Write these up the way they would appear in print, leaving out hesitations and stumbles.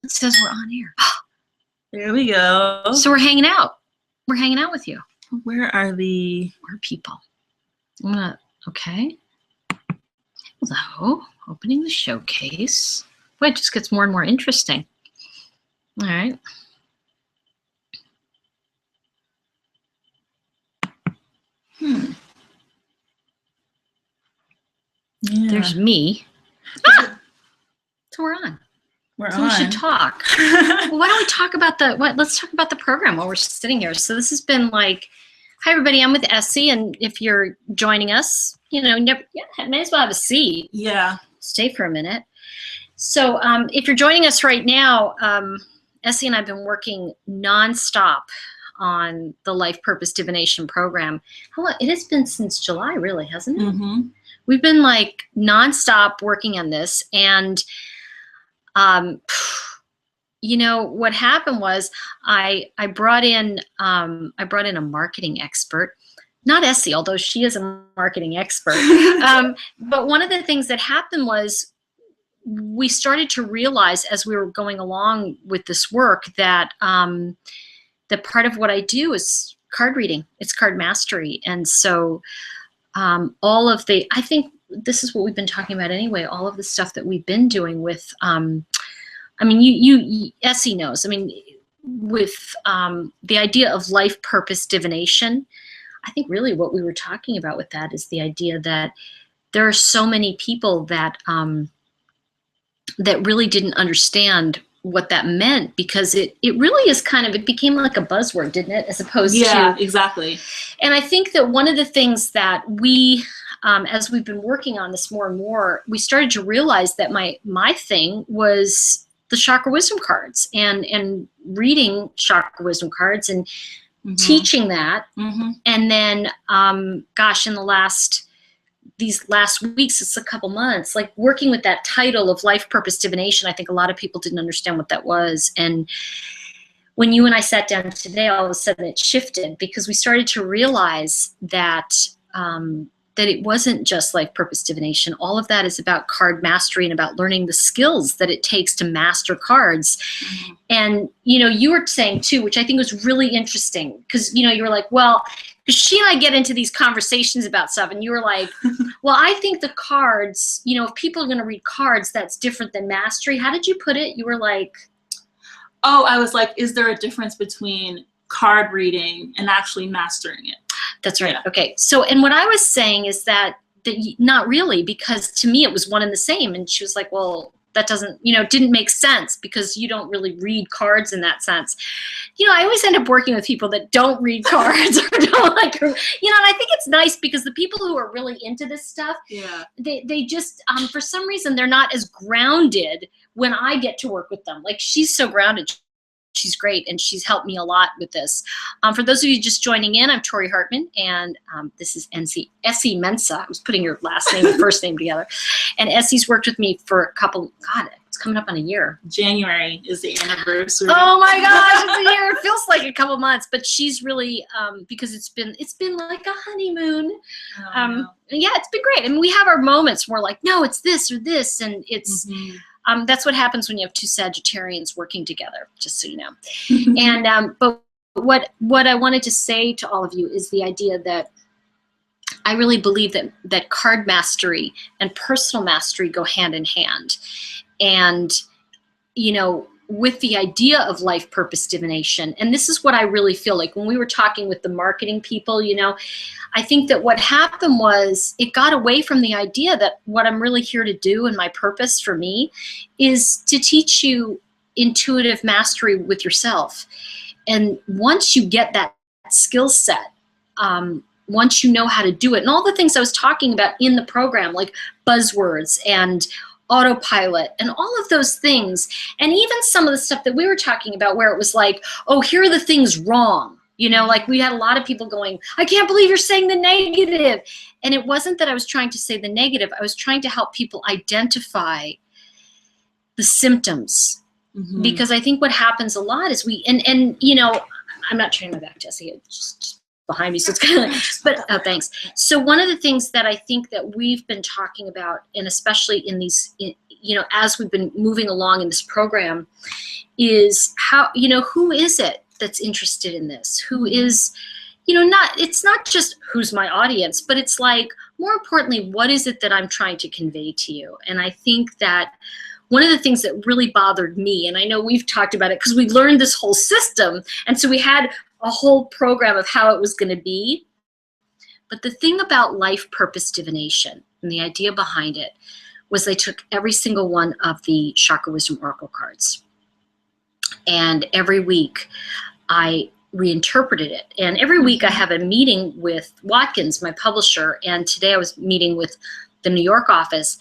It says we're on air. There we go. So we're hanging out. We're hanging out with you. Where are the... Where are people? I'm gonna, okay. Hello. Opening the showcase. Boy, it just gets more and more interesting. All right. Yeah. There's me. So we're on. We're so on. We should talk. Well, why don't we talk about let's talk about the program while we're sitting here. So this has been like, hi everybody, I'm with Essie, and if you're joining us, may as well have a seat. Yeah. Stay for a minute. So if you're joining us right now, Essie and I have been working nonstop on the Life Purpose Divination program. It has been since July, really, hasn't it? Mm-hmm. We've been like nonstop working on this, and what happened was I brought in a marketing expert, not Essie, although she is a marketing expert. But one of the things that happened was we started to realize as we were going along with this work that that part of what I do is card reading. It's card mastery, and so I think this is what we've been talking about anyway. All of the stuff that we've been doing with. Essie knows. With the idea of life purpose divination, I think really what we were talking about with that is the idea that there are so many people that that really didn't understand what that meant, because it really is it became like a buzzword, didn't it? As opposed to. Yeah, exactly. And I think that one of the things that we, as we've been working on this more and more, we started to realize that my thing was the Chakra Wisdom cards and reading Chakra Wisdom cards and teaching that. Mm-hmm. And then, in these last weeks, it's a couple months, like working with that title of Life Purpose Divination, I think a lot of people didn't understand what that was. And when you and I sat down today, all of a sudden it shifted, because we started to realize that that it wasn't just life purpose divination. All of that is about card mastery and about learning the skills that it takes to master cards. Mm-hmm. And, you were saying too, which I think was really interesting, because, you were like, well, because she and I get into these conversations about stuff, and you were like, well, I think the cards, if people are going to read cards, that's different than mastery. How did you put it? You were like, oh, I was like, is there a difference between card reading and actually mastering it? That's right. Yeah. Okay. So, and what I was saying is that not really, because to me it was one and the same. And she was like, well, that doesn't, didn't make sense, because you don't really read cards in that sense. I always end up working with people that don't read cards or don't like, and I think it's nice, because the people who are really into this stuff, yeah, they just, for some reason, they're not as grounded when I get to work with them. Like, she's so grounded. She's great, and she's helped me a lot with this. For those of you just joining in, I'm Tori Hartman, and this is Essie Mensa. I was putting your last name and first name together. And Essie's worked with me for it's coming up on a year. January is the anniversary. Oh my gosh, it's a year. It feels like a couple months, but she's really, because it's been like a honeymoon. Yeah, it's been great. And we have our moments where we're like, no, it's this or this, and it's... Mm-hmm. That's what happens when you have two Sagittarians working together, just so you know. And but what I wanted to say to all of you is the idea that I really believe that card mastery and personal mastery go hand in hand. And, with the idea of life purpose divination, and this is what I really feel like when we were talking with the marketing people, I think that what happened was it got away from the idea that what I'm really here to do, and my purpose for me, is to teach you intuitive mastery with yourself. And once you get that skill set, once you know how to do it, and all the things I was talking about in the program, like buzzwords and autopilot and all of those things, and even some of the stuff that we were talking about where it was like, oh, here are the things wrong. Like we had a lot of people going, I can't believe you're saying the negative. And it wasn't that I was trying to say the negative. I was trying to help people identify the symptoms. Mm-hmm. Because I think what happens a lot is I'm not turning my back, Jessie. It's just behind me, so it's kind of like, but oh, thanks. So one of the things that I think that we've been talking about, and especially in these, as we've been moving along in this program, is how, who is it that's interested in this? Who is, it's not just who's my audience, but it's like, more importantly, what is it that I'm trying to convey to you? And I think that one of the things that really bothered me, and I know we've talked about it because we learned this whole system, and so we had a whole program of how it was going to be. But the thing about Life Purpose Divination and the idea behind it was they took every single one of the Chakra Wisdom Oracle cards. And every week I reinterpreted it. And every week I have a meeting with Watkins, my publisher. And today I was meeting with the New York office.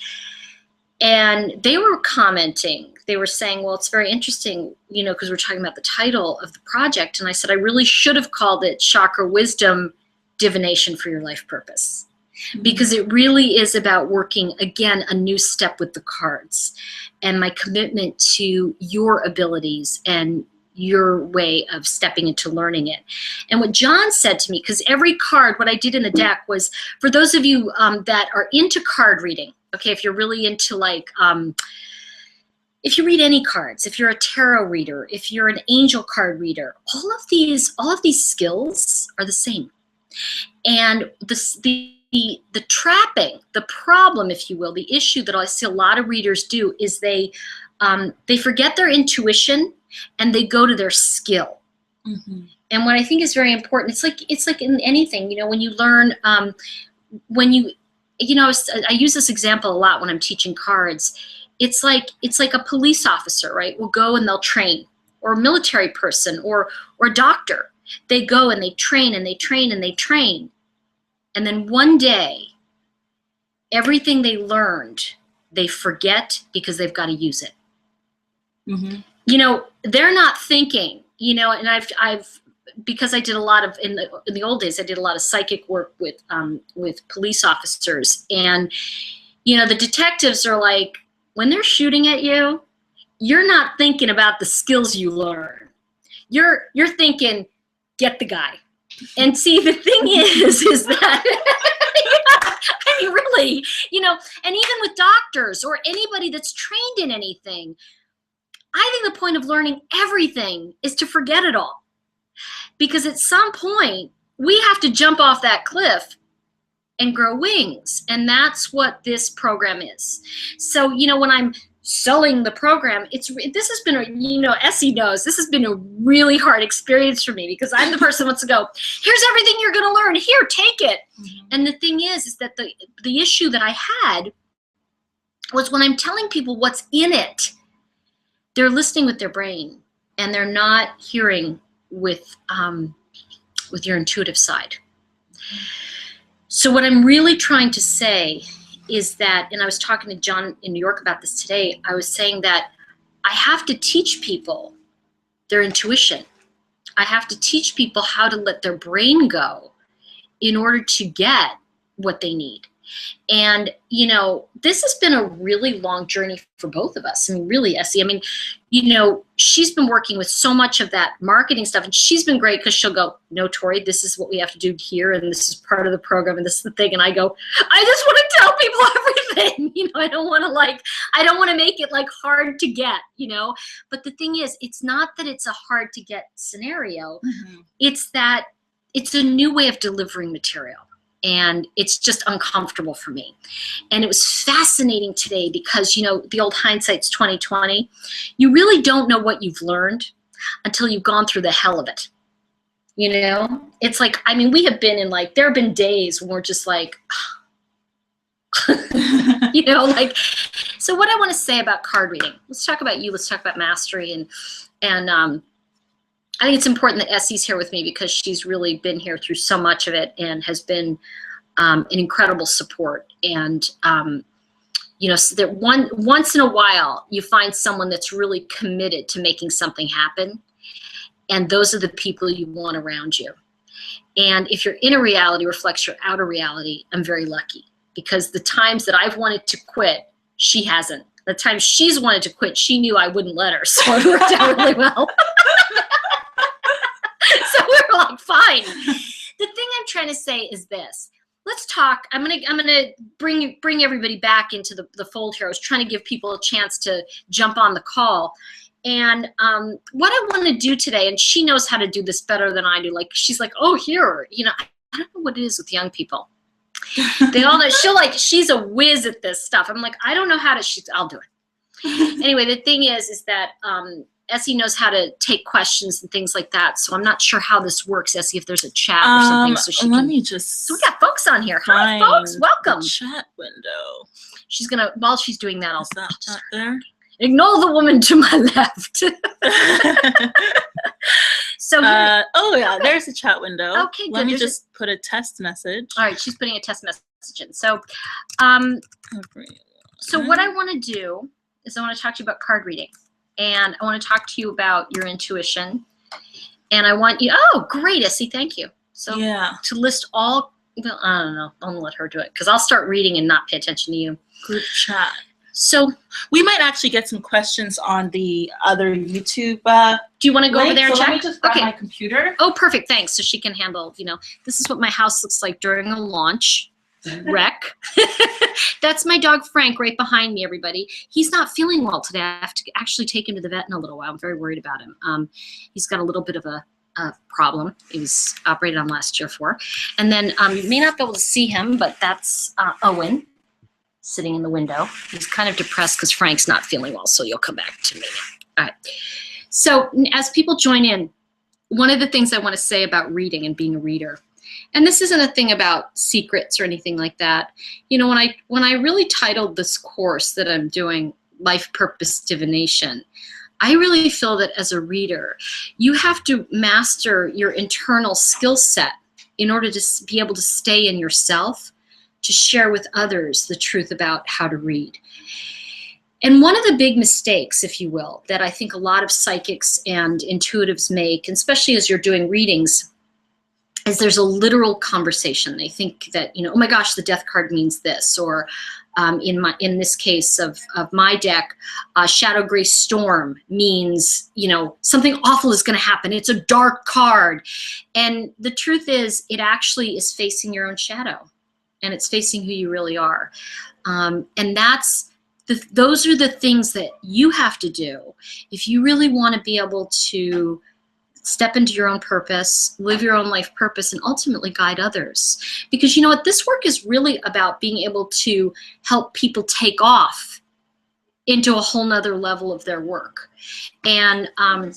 And they were commenting. They were saying, well, it's very interesting, because we're talking about the title of the project. And I said, I really should have called it Chakra Wisdom Divination for Your Life Purpose. Because it really is about working, again, a new step with the cards and my commitment to your abilities and your way of stepping into learning it. And what John said to me, because every card, what I did in the deck was, for those of you that are into card reading, okay, if you're really into if you read any cards, if you're a tarot reader, if you're an angel card reader, all of these skills are the same. And the trapping, the problem, if you will, the issue that I see a lot of readers do is they forget their intuition and they go to their skill. Mm-hmm. And what I think is very important, it's like in anything, when you learn, I use this example a lot when I'm teaching cards. It's like a police officer, right? Will go and they'll train, or a military person, or a doctor. They go and they train and they train and they train. And then one day, everything they learned, they forget because they've got to use it. Mm-hmm. They're not thinking, and I've because I did a lot of, in the old days, I did a lot of psychic work with police officers. And, the detectives are like, when they're shooting at you, you're not thinking about the skills you learn. You're thinking, get the guy. And see, the thing is that, I mean, really, and even with doctors or anybody that's trained in anything, I think the point of learning everything is to forget it all. Because at some point, we have to jump off that cliff and grow wings. And that's what this program is. So, when I'm selling the program, this has been Essie knows, this has been a really hard experience for me, because I'm the person who wants to go, here's everything you're going to learn, here, take it. Mm-hmm. And the thing is that the issue that I had was when I'm telling people what's in it, they're listening with their brain and they're not hearing with your intuitive side. So what I'm really trying to say is that, and I was talking to John in New York about this today, I was saying that I have to teach people their intuition. I have to teach people how to let their brain go in order to get what they need. And, this has been a really long journey for both of us. I mean, really, Essie, she's been working with so much of that marketing stuff, and she's been great because she'll go, no, Tori, this is what we have to do here, and this is part of the program, and this is the thing. And I go, I just want to tell people everything. I don't want to make it hard to get, But the thing is, it's not that it's a hard to get scenario. Mm-hmm. It's that it's a new way of delivering material. And it's just uncomfortable for me. And it was fascinating today because, the old hindsight's 2020. You really don't know what you've learned until you've gone through the hell of it. It's like, we have been in there have been days when we're just like, so what I want to say about card reading, let's talk about you, let's talk about mastery. And I think it's important that Essie's here with me because she's really been here through so much of it and has been an incredible support. And, so that once in a while you find someone that's really committed to making something happen. And those are the people you want around you. And if your inner reality reflects your outer reality, I'm very lucky because the times that I've wanted to quit, she hasn't. The times she's wanted to quit, she knew I wouldn't let her. So it worked out really well. So we were fine. The thing I'm trying to say is this. Let's talk. I'm gonna bring everybody back into the fold here. I was trying to give people a chance to jump on the call. And what I want to do today, and she knows how to do this better than I do. Like, she's like, oh, here, you know, I don't know what it is with young people. They all know, she's a whiz at this stuff. I'm like, I don't know how to, I'll do it. Anyway, the thing is that Essie knows how to take questions and things like that. So I'm not sure how this works, Essie, if there's a chat or something. So she let me just. So we got folks on here. Hi, folks. Welcome. Chat window. She's going to, while she's doing that, I'll. Is that not there? Ignore the woman to my left. So oh yeah, okay. There's a chat window. Okay, good. Let me just put a test message. All right, she's putting a test message in. So, what I want to do is I want to talk to you about card reading, and I want to talk to you about your intuition, and I want you. Oh, great, Essie, thank you. So yeah, to list all. Well, I don't know. I'm gonna let her do it because I'll start reading and not pay attention to you. Group chat. So we might actually get some questions on the other YouTube. Do you want to go over there and check? Let me just grab my computer. Oh, perfect. Thanks. So she can handle, you know, this is what my house looks like during a launch wreck. That's my dog, Frank, right behind me, everybody. He's not feeling well today. I have to actually take him to the vet in a little while. I'm very worried about him. He's got a little bit of a problem. He was operated on last year for. And then you may not be able to see him, but that's Owen. Sitting in the window. He's kind of depressed because Frank's not feeling well, so you'll come back to me. All right. So as people join in, one of the things I want to say about reading and being a reader, and this isn't a thing about secrets or anything like that. You know, when I really titled this course that I'm doing, Life Purpose Divination, I really feel that as a reader, you have to master your internal skill set in order to be able to stay in yourself, to share with others the truth about how to read. And one of the big mistakes, if you will, that I think a lot of psychics and intuitives make, and especially as you're doing readings, is there's a literal conversation. They think that, you know, oh my gosh, the death card means this, or in this case of my deck, Shadow Gray Storm means, you know, something awful is going to happen. It's a dark card. And the truth is, it actually is facing your own shadow. And it's facing who you really are. And those are the things that you have to do if you really want to be able to step into your own purpose, live your own life purpose, and ultimately guide others. Because you know what? This work is really about being able to help people take off into a whole nother level of their work. And I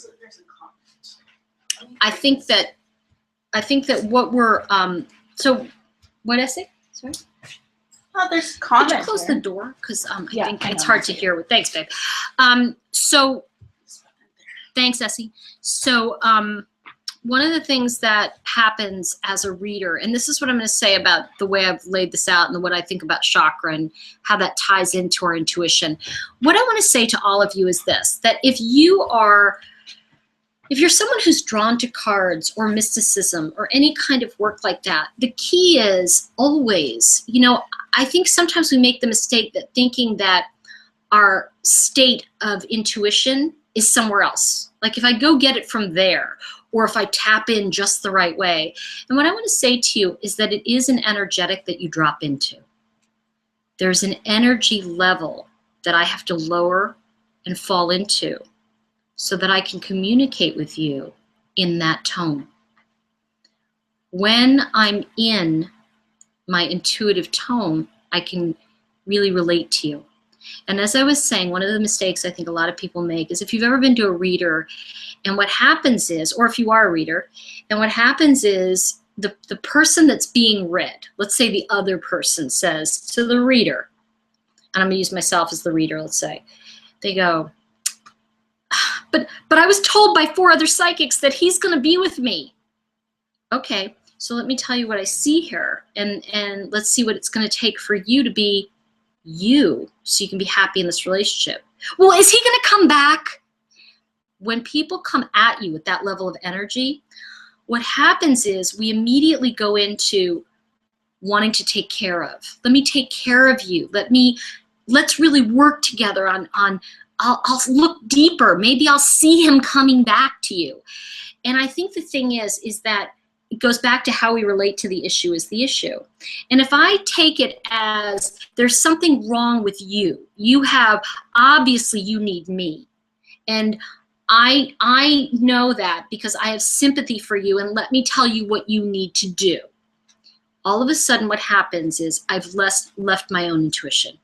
think that what we're, so what did I say? Sorry? Oh, there's comments. Could you close the door? Because I think it's hard to hear. Thanks, babe. So, thanks, Essie. So, one of the things that happens as a reader, and this is what I'm going to say about the way I've laid this out and what I think about chakra and how that ties into our intuition. What I want to say to all of you is this, that if you're someone who's drawn to cards or mysticism or any kind of work like that, the key is always, you know, I think sometimes we make the mistake that thinking that our state of intuition is somewhere else. Like if I go get it from there, or if I tap in just the right way. And what I want to say to you is that it is an energetic that you drop into. There's an energy level that I have to lower and fall into, so that I can communicate with you in that tone. When I'm in my intuitive tone, I can really relate to you. And as I was saying, one of the mistakes I think a lot of people make is if you've ever been to a reader, and what happens is, or if you are a reader, and what happens is the person that's being read, let's say the other person says to the reader, and I'm gonna use myself as the reader, let's say, they go, But I was told by 4 other psychics that he's going to be with me. Okay, so let me tell you what I see here, and let's see what it's going to take for you to be you, so you can be happy in this relationship. Well, is he going to come back? When people come at you with that level of energy, what happens is we immediately go into wanting to take care of. Let me take care of you. Let's really work together on I'll look deeper. Maybe I'll see him coming back to you. And I think the thing is that it goes back to how we relate to the issue is the issue. And if I take it as there's something wrong with you, obviously you need me. And I know that because I have sympathy for you, and let me tell you what you need to do. All of a sudden what happens is I've left my own intuition.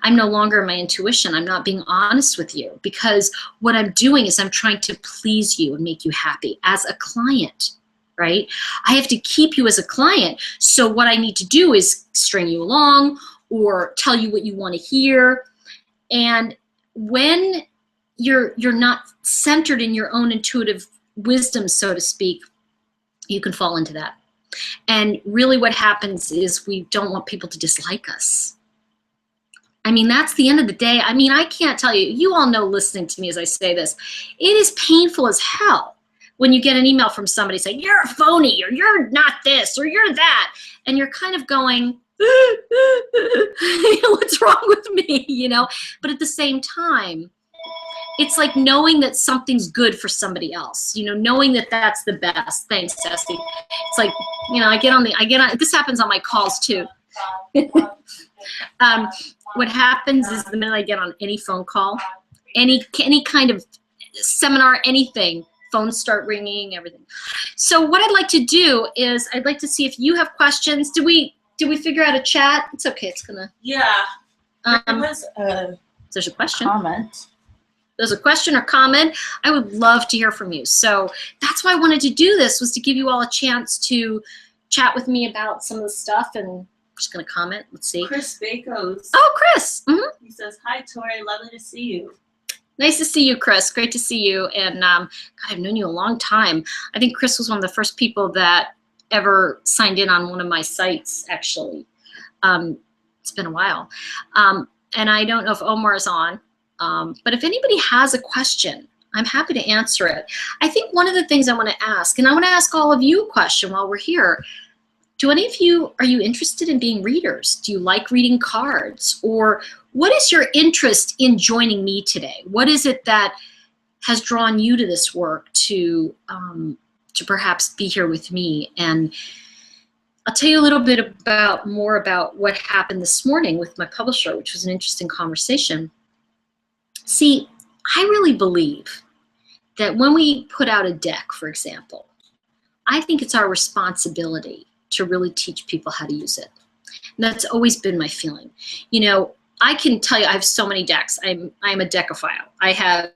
I'm no longer my intuition. I'm not being honest with you, because what I'm doing is I'm trying to please you and make you happy as a client, right? I have to keep you as a client. So what I need to do is string you along or tell you what you want to hear. And when you're not centered in your own intuitive wisdom, so to speak, you can fall into that. And really what happens is we don't want people to dislike us. I mean, that's the end of the day. I mean, I can't tell you, you all know listening to me as I say this, it is painful as hell when you get an email from somebody saying, you're a phony, or you're not this, or you're that. And you're kind of going, what's wrong with me, you know? But at the same time, it's like knowing that something's good for somebody else, you know, knowing that that's the best. Thanks, Esty. It's like, you know, I get on, this happens on my calls too. What happens is the minute I get on any phone call, any kind of seminar, anything, phones start ringing, everything. So what I'd like to do is I'd like to see if you have questions. Did we figure out a chat? It's okay. It's gonna. Yeah. There's a question. Comment. There's a question or comment, I would love to hear from you. So that's why I wanted to do this, was to give you all a chance to chat with me about some of the stuff. And I'm just going to comment. Let's see. Chris Bakos. Oh, Chris. Mm-hmm. He says, hi, Tori. Lovely to see you. Nice to see you, Chris. Great to see you. And God, I've known you a long time. I think Chris was one of the first people that ever signed in on one of my sites, actually. It's been a while. And I don't know if Omar's on. But if anybody has a question, I'm happy to answer it. I think one of the things I want to ask, and I want to ask all of you a question while we're here. Do any of you, are you interested in being readers? Do you like reading cards? Or what is your interest in joining me today? What is it that has drawn you to this work to perhaps be here with me? And I'll tell you a little bit more about what happened this morning with my publisher, which was an interesting conversation. See, I really believe that when we put out a deck, for example, I think it's our responsibility to really teach people how to use it. And that's always been my feeling. You know, I can tell you I have so many decks. I'm a deckophile. I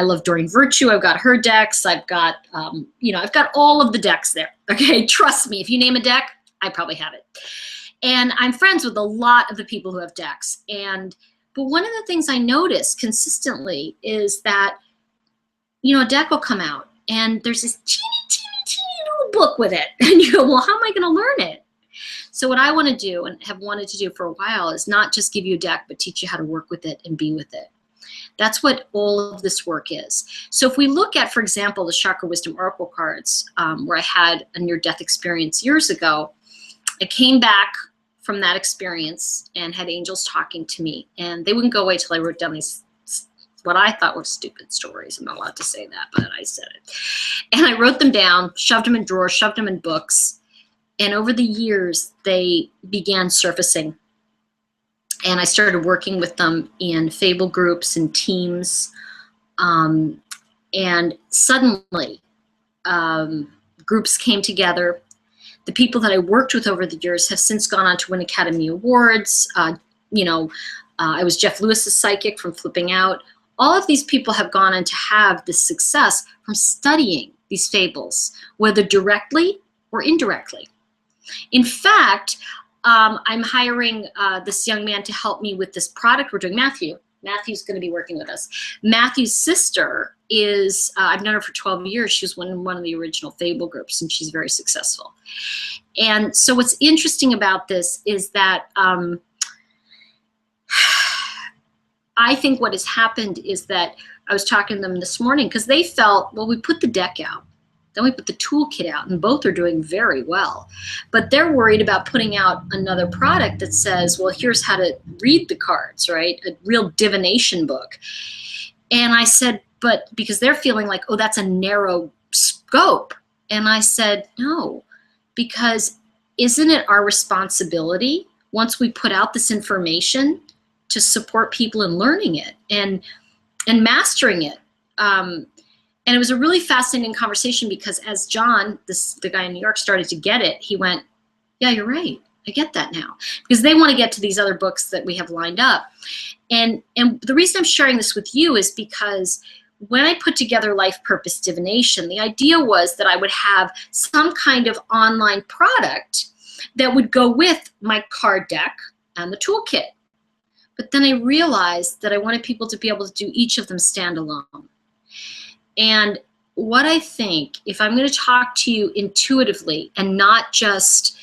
love Doreen Virtue. I've got her decks. I've got, I've got all of the decks there. Okay, trust me, if you name a deck, I probably have it. And I'm friends with a lot of the people who have decks. But one of the things I notice consistently is that, you know, a deck will come out and there's this teeny little book with it. And you go, well, how am I going to learn it? So what I want to do and have wanted to do for a while is not just give you a deck, but teach you how to work with it and be with it. That's what all of this work is. So if we look at, for example, the Chakra Wisdom Oracle cards, where I had a near-death experience years ago, I came back from that experience and had angels talking to me, and they wouldn't go away till I wrote down these, what I thought were stupid stories. I'm not allowed to say that, but I said it. And I wrote them down, shoved them in drawers, shoved them in books, and over the years, they began surfacing. And I started working with them in fable groups and teams, and suddenly groups came together. The people that I worked with over the years have since gone on to win Academy Awards. I was Jeff Lewis's psychic from Flipping Out. All of these people have gone on to have this success from studying these fables, whether directly or indirectly. In fact, I'm hiring this young man to help me with this product we're doing. Matthew's going to be working with us. Matthew's sister is, I've known her for 12 years. She was one of the original fable groups, and she's very successful. And so what's interesting about this is that I think what has happened is that I was talking to them this morning because they felt, well, we put the deck out. Then we put the toolkit out, and both are doing very well. But they're worried about putting out another product that says, well, here's how to read the cards, right? A real divination book. And I said, but because they're feeling like, oh, that's a narrow scope. And I said, no, because isn't it our responsibility once we put out this information to support people in learning it? And and mastering it. And it was a really fascinating conversation because as John, the guy in New York, started to get it, he went, yeah, you're right. I get that now. Because they want to get to these other books that we have lined up. And the reason I'm sharing this with you is because when I put together Life Purpose Divination, the idea was that I would have some kind of online product that would go with my card deck and the toolkit. But then I realized that I wanted people to be able to do each of them standalone. And what I think, if I'm going to talk to you intuitively and not just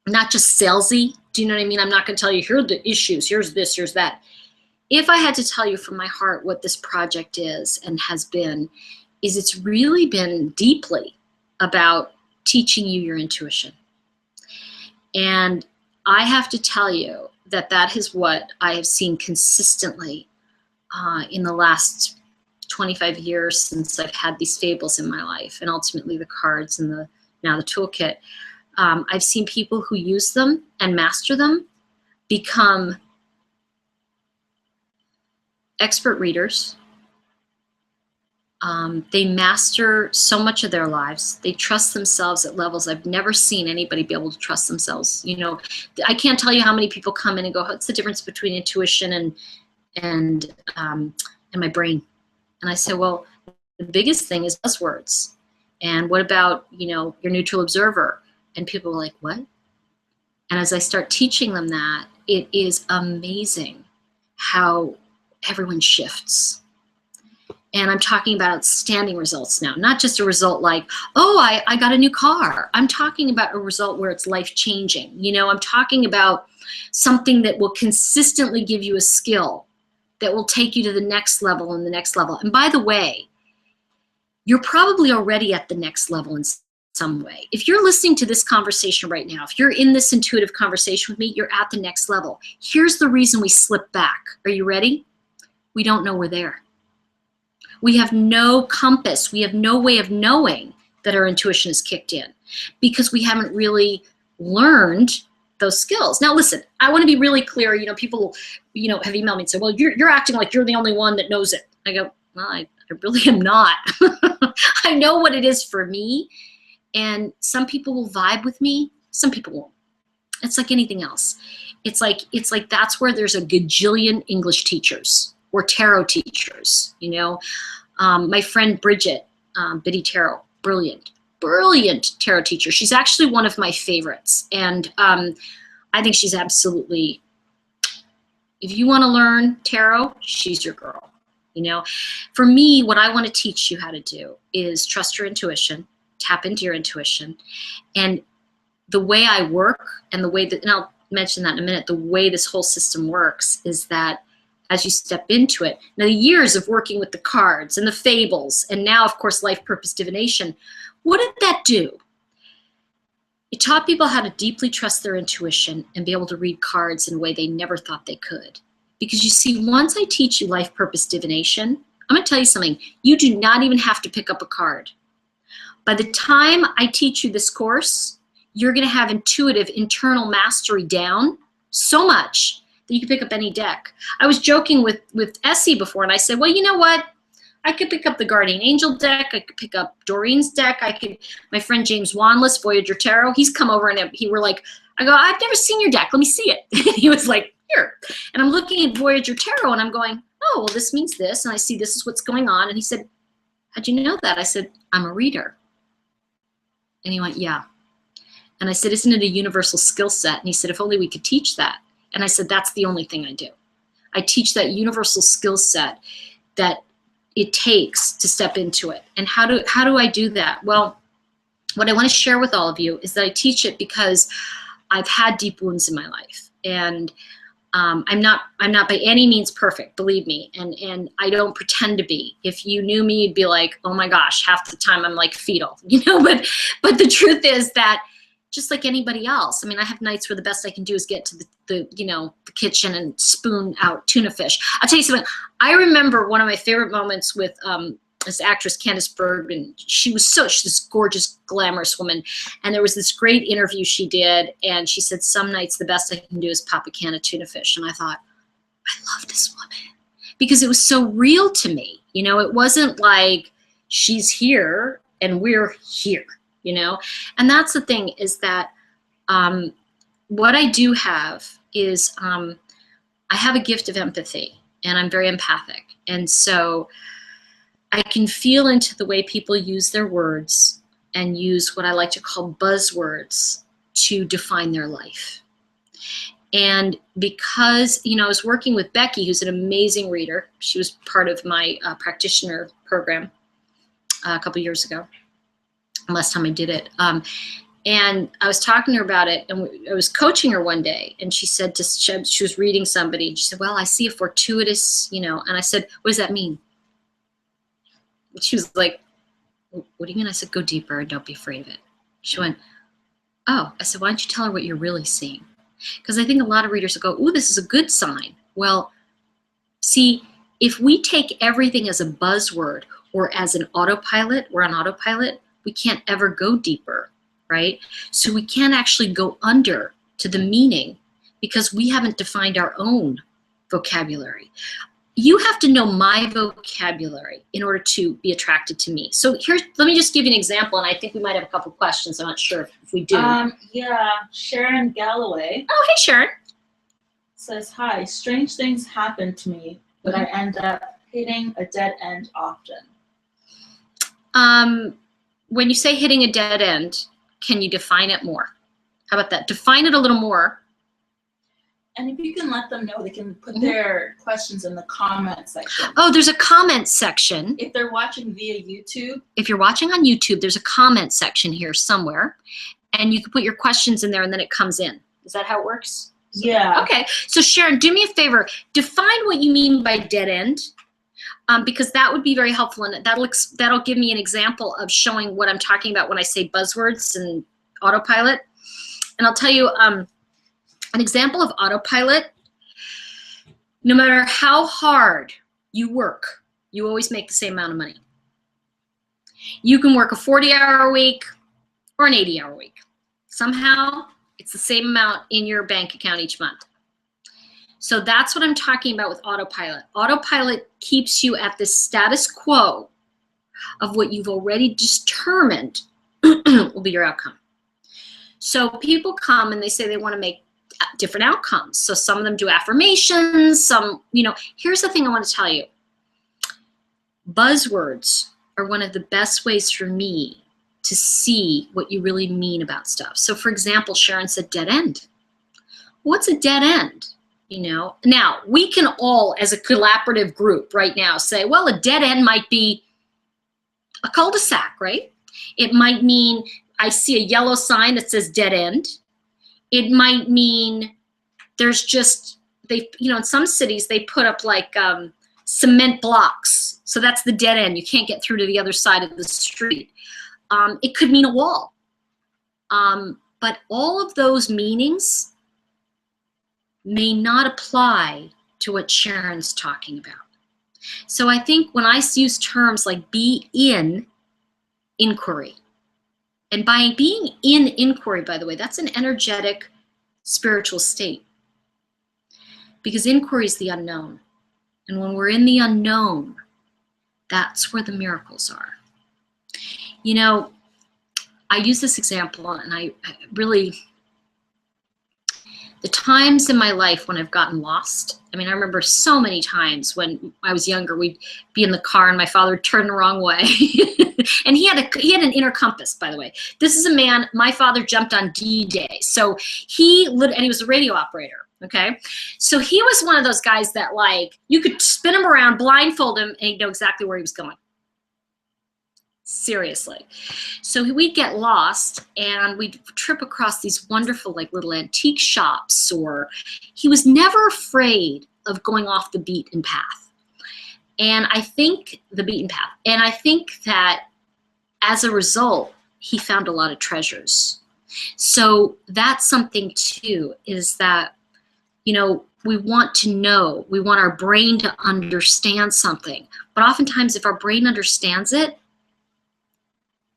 salesy, do you know what I mean? I'm not going to tell you, here are the issues, here's this, here's that. If I had to tell you from my heart what this project is and has been, is it's really been deeply about teaching you your intuition. And I have to tell you that that is what I have seen consistently in the last 25 years since I've had these fables in my life, and ultimately the cards and now the toolkit. I've seen people who use them and master them become expert readers. They master so much of their lives. They trust themselves at levels I've never seen anybody be able to trust themselves. You know, I can't tell you how many people come in and go, what's the difference between intuition and my brain? And I say, well, the biggest thing is buzzwords. And what about, you know, your neutral observer? And people are like, what? And as I start teaching them that, it is amazing how everyone shifts. And I'm talking about outstanding results now, not just a result like, oh, I got a new car. I'm talking about a result where it's life-changing. You know, I'm talking about something that will consistently give you a skill that will take you to the next level and the next level. And by the way, you're probably already at the next level in some way. If you're listening to this conversation right now, if you're in this intuitive conversation with me, you're at the next level. Here's the reason we slip back. Are you ready? We don't know we're there. We have no compass. We have no way of knowing that our intuition is kicked in because we haven't really learned those skills. Now, listen, I want to be really clear. You know, people, you know, have emailed me and say, well, you're acting like you're the only one that knows it. I go, well, I really am not. I know what it is for me. And some people will vibe with me. Some people won't. It's like anything else. It's like that's where there's a gajillion English teachers or tarot teachers, you know. My friend Bridget, Biddy Tarot, brilliant tarot teacher. She's actually one of my favorites. And I think she's absolutely, if you want to learn tarot, she's your girl. You know, for me, what I want to teach you how to do is trust your intuition, tap into your intuition. And the way I work and the way that, and I'll mention that in a minute, the way this whole system works is that as you step into it, now the years of working with the cards and the fables, and now of course, Life Purpose Divination, what did that do? It taught people how to deeply trust their intuition and be able to read cards in a way they never thought they could. Because you see, once I teach you Life Purpose Divination, I'm gonna tell you something, you do not even have to pick up a card. By the time I teach you this course, you're gonna have intuitive internal mastery down so much that you can pick up any deck. I was joking with Essie before and I said, well, you know what? I could pick up the Guardian Angel deck. I could pick up Doreen's deck. My friend James Wanless, Voyager Tarot, he's come over and I go, I've never seen your deck. Let me see it. He was like, here. And I'm looking at Voyager Tarot and I'm going, oh, well, this means this. And I see this is what's going on. And he said, how'd you know that? I said, I'm a reader. And he went, yeah. And I said, isn't it a universal skill set? And he said, if only we could teach that. And I said, that's the only thing I do. I teach that universal skill set that it takes to step into it. And how do I do that? Well, what I want to share with all of you is that I teach it because I've had deep wounds in my life. And I'm not by any means perfect, believe me. And I don't pretend to be. If you knew me, you'd be like, oh my gosh, half the time I'm like fetal, you know, but the truth is that just like anybody else, I mean, I have nights where the best I can do is get to the kitchen and spoon out tuna fish. I'll tell you something. I remember one of my favorite moments with this actress, Candice Bergen. She's this gorgeous, glamorous woman. And there was this great interview she did. And she said, some nights the best I can do is pop a can of tuna fish. And I thought, I love this woman. because it was so real to me. You know, it wasn't like she's here and we're here, you know? And that's the thing, is that what I do have is I have a gift of empathy, and I'm very empathic. And so I can feel into the way people use their words and use what I like to call buzzwords to define their life. And because, you know, I was working with Becky, who's an amazing reader. She was part of my practitioner program a couple years ago, last time I did it. And I was talking to her about it, and I was coaching her one day, and she said, she was reading somebody, and she said, well, I see a fortuitous, you know, and I said, what does that mean? And she was like, what do you mean? I said, go deeper and don't be afraid of it. She went, oh. I said, why don't you tell her what you're really seeing? Because I think a lot of readers will go, ooh, this is a good sign. Well, see, if we take everything as a buzzword or as an autopilot, we're on autopilot, we can't ever go deeper, right? So we can't actually go under to the meaning because we haven't defined our own vocabulary. You have to know my vocabulary in order to be attracted to me. So here's, let me just give you an example, and I think we might have a couple questions. I'm not sure if we do. Yeah, Sharon Galloway. Oh, hey, Sharon. Says, hi, strange things happen to me, but I end up hitting a dead end often. When you say hitting a dead end, can you define it more? How about that? Define it a little more. And if you can let them know, they can put their questions in the comment section. Oh, there's a comment section. If they're watching via YouTube. If you're watching on YouTube, there's a comment section here somewhere. And you can put your questions in there, and then it comes in. Is that how it works? Yeah. Okay. So Sharon, do me a favor. Define what you mean by dead end. Because that would be very helpful, and that'll give me an example of showing what I'm talking about when I say buzzwords and autopilot. And I'll tell you an example of autopilot. No matter how hard you work, you always make the same amount of money. You can work a 40-hour week or an 80-hour week. Somehow, it's the same amount in your bank account each month. So that's what I'm talking about with autopilot. Autopilot keeps you at the status quo of what you've already determined will be your outcome. So people come and they say they want to make different outcomes. So some of them do affirmations, some, you know, here's the thing I want to tell you. Buzzwords are one of the best ways for me to see what you really mean about stuff. So for example, Sharon said dead end. What's a dead end? You know, now we can all, as a collaborative group right now, say, well, a dead end might be a cul-de-sac, right? It might mean I see a yellow sign that says dead end. It might mean there's just, they, you know, in some cities they put up like cement blocks. So that's the dead end. You can't get through to the other side of the street. It could mean a wall. But all of those meanings may not apply to what Sharon's talking about. So I think when I use terms like be in inquiry, and by being in inquiry, by the way, that's an energetic spiritual state, because inquiry is the unknown. And when we're in the unknown, that's where the miracles are. You know, I use this example, and I really, the times in my life when I've gotten lost, I mean, I remember so many times when I was younger, we'd be in the car and my father would turn the wrong way. And he had an inner compass, by the way. This is a man, my father jumped on D-Day. So and he was a radio operator, okay? So he was one of those guys that, like, you could spin him around, blindfold him, and he'd know exactly where he was going. Seriously. So we'd get lost and we'd trip across these wonderful like little antique shops, or he was never afraid of going off the beaten path. And I think that as a result, he found a lot of treasures. So that's something too, is that, you know, we want to know, we want our brain to understand something, but oftentimes if our brain understands it,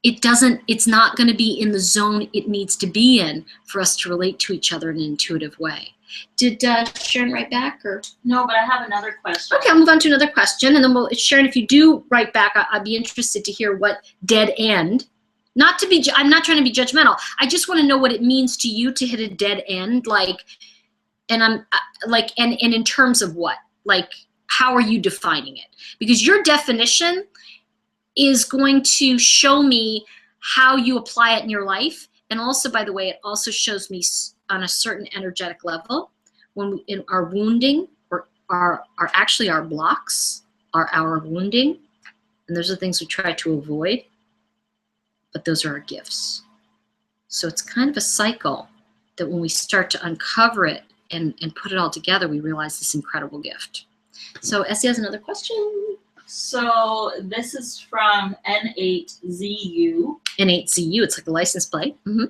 it's not going to be in the zone it needs to be in for us to relate to each other in an intuitive way. Did Sharon write back or? No, but I have another question. Okay, I'll move on to another question, and then Sharon, if you do write back, I'd be interested to hear what dead end. I'm not trying to be judgmental. I just want to know what it means to you to hit a dead end, and in terms of what, how are you defining it? Because your definition is going to show me how you apply it in your life. And also, by the way, it also shows me on a certain energetic level when in our wounding or our blocks are our wounding. And those are things we try to avoid, but those are our gifts. So it's kind of a cycle that when we start to uncover it and put it all together, we realize this incredible gift. So Essie has another question. So this is from N8ZU. N8ZU, it's like a license plate. Mm-hmm.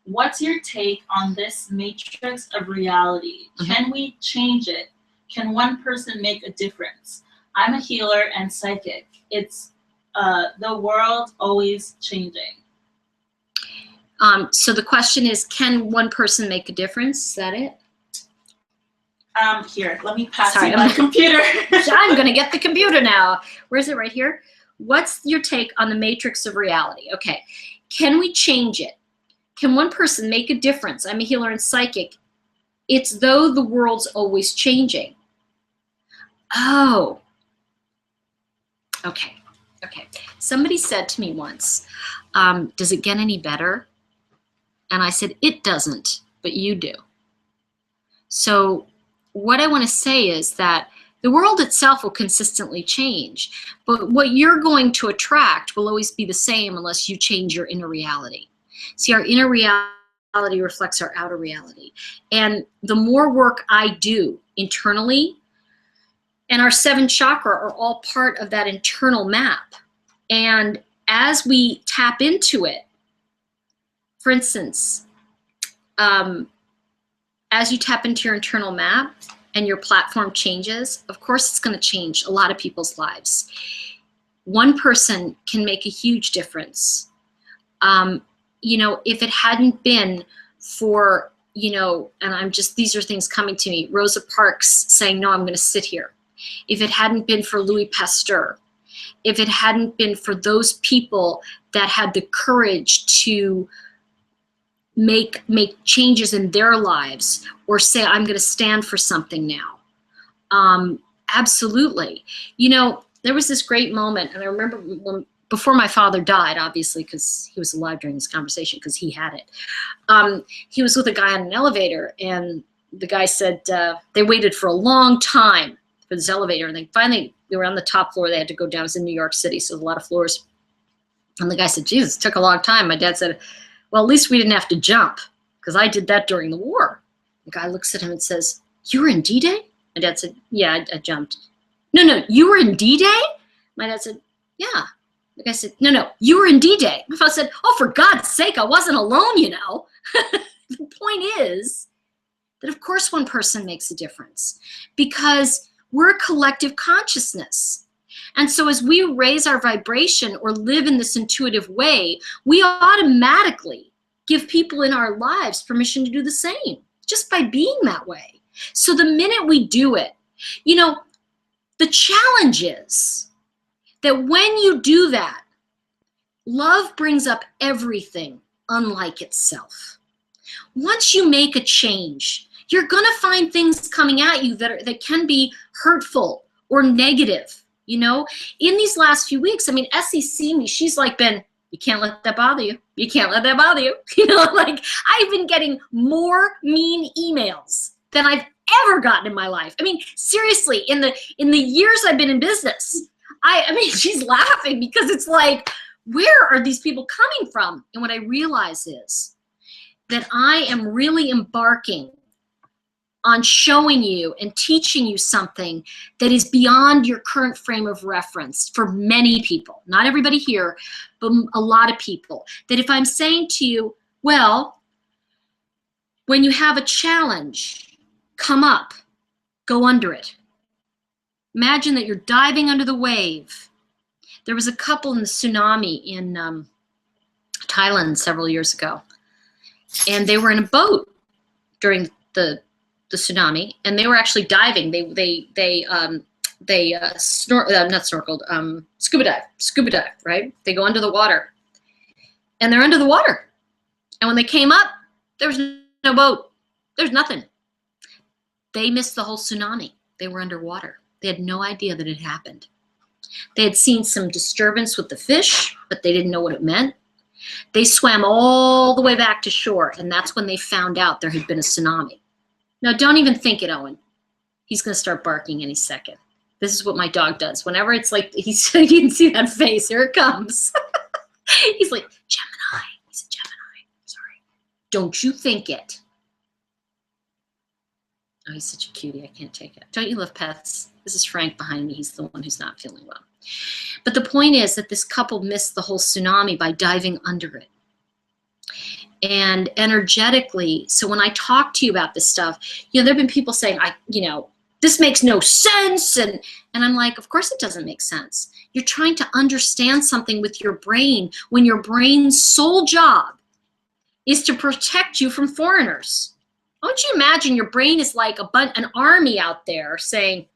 What's your take on this matrix of reality? Mm-hmm. Can we change it? Can one person make a difference? I'm a healer and psychic. It's the world always changing. So the question is, can one person make a difference? Is that it? Here, let me pass you my computer. I'm going to get the computer now. Where is it? Right here. What's your take on the matrix of reality? Okay. Can we change it? Can one person make a difference? I'm a healer and psychic. It's though the world's always changing. Oh. Okay. Okay. Somebody said to me once, does it get any better? And I said, it doesn't, but you do. So what I want to say is that the world itself will consistently change, but what you're going to attract will always be the same unless you change your inner reality. See, our inner reality reflects our outer reality. And the more work I do internally, and our 7 chakra are all part of that internal map. And as we tap into it, for instance, as you tap into your internal map and your platform changes, of course it's going to change a lot of people's lives. One person can make a huge difference. If it hadn't been for, and these are things coming to me, Rosa Parks saying, no, I'm going to sit here. If it hadn't been for Louis Pasteur, if it hadn't been for those people that had the courage to make changes in their lives or say, I'm going to stand for something now. Absolutely. There was this great moment, and I remember before my father died, obviously, because he was alive during this conversation, because he had it. He was with a guy on an elevator, and the guy said they waited for a long time for this elevator, and they were on the top floor. They had to go down. It was in New York City, so a lot of floors. And the guy said, Jesus, it took a long time. My dad said, well, at least we didn't have to jump, because I did that during the war. The guy looks at him and says, you were in D-Day? My dad said, yeah, I jumped. No, you were in D-Day? My dad said, yeah. The guy said, no, you were in D-Day. My father said, oh, for God's sake, I wasn't alone, The point is that, of course, one person makes a difference, because we're a collective consciousness. And so as we raise our vibration or live in this intuitive way, we automatically give people in our lives permission to do the same, just by being that way. So the minute we do it, the challenge is that when you do that, love brings up everything unlike itself. Once you make a change, you're going to find things coming at you that can be hurtful or negative. In these last few weeks, Essie see me, she's been, you can't let that bother you. You can't let that bother you. I've been getting more mean emails than I've ever gotten in my life. Seriously, in the years I've been in business, she's laughing because it's where are these people coming from? And what I realize is that I am really embarking on showing you and teaching you something that is beyond your current frame of reference for many people. Not everybody here, but a lot of people. That if I'm saying to you, well, when you have a challenge come up, go under it. Imagine that you're diving under the wave. There was a couple in the tsunami in Thailand several years ago, and they were in a boat during the the tsunami, and they were actually diving. Scuba dive, right? They go under the water, and they're under the water. And when they came up, there was no boat. There's nothing. They missed the whole tsunami. They were underwater. They had no idea that it happened. They had seen some disturbance with the fish, but they didn't know what it meant. They swam all the way back to shore, and that's when they found out there had been a tsunami. Now, don't even think it, Owen. He's going to start barking any second. This is what my dog does. Whenever it's like, you can see that face. Here it comes. He's like, Gemini. He's a Gemini. Sorry. Don't you think it. Oh, he's such a cutie. I can't take it. Don't you love pets? This is Frank behind me. He's the one who's not feeling well. But the point is that this couple missed the whole tsunami by diving under it. And energetically, so when I talk to you about this stuff, there have been people saying, this makes no sense. And I'm like, of course it doesn't make sense. You're trying to understand something with your brain when your brain's sole job is to protect you from foreigners. I want you to imagine your brain is like an army out there saying,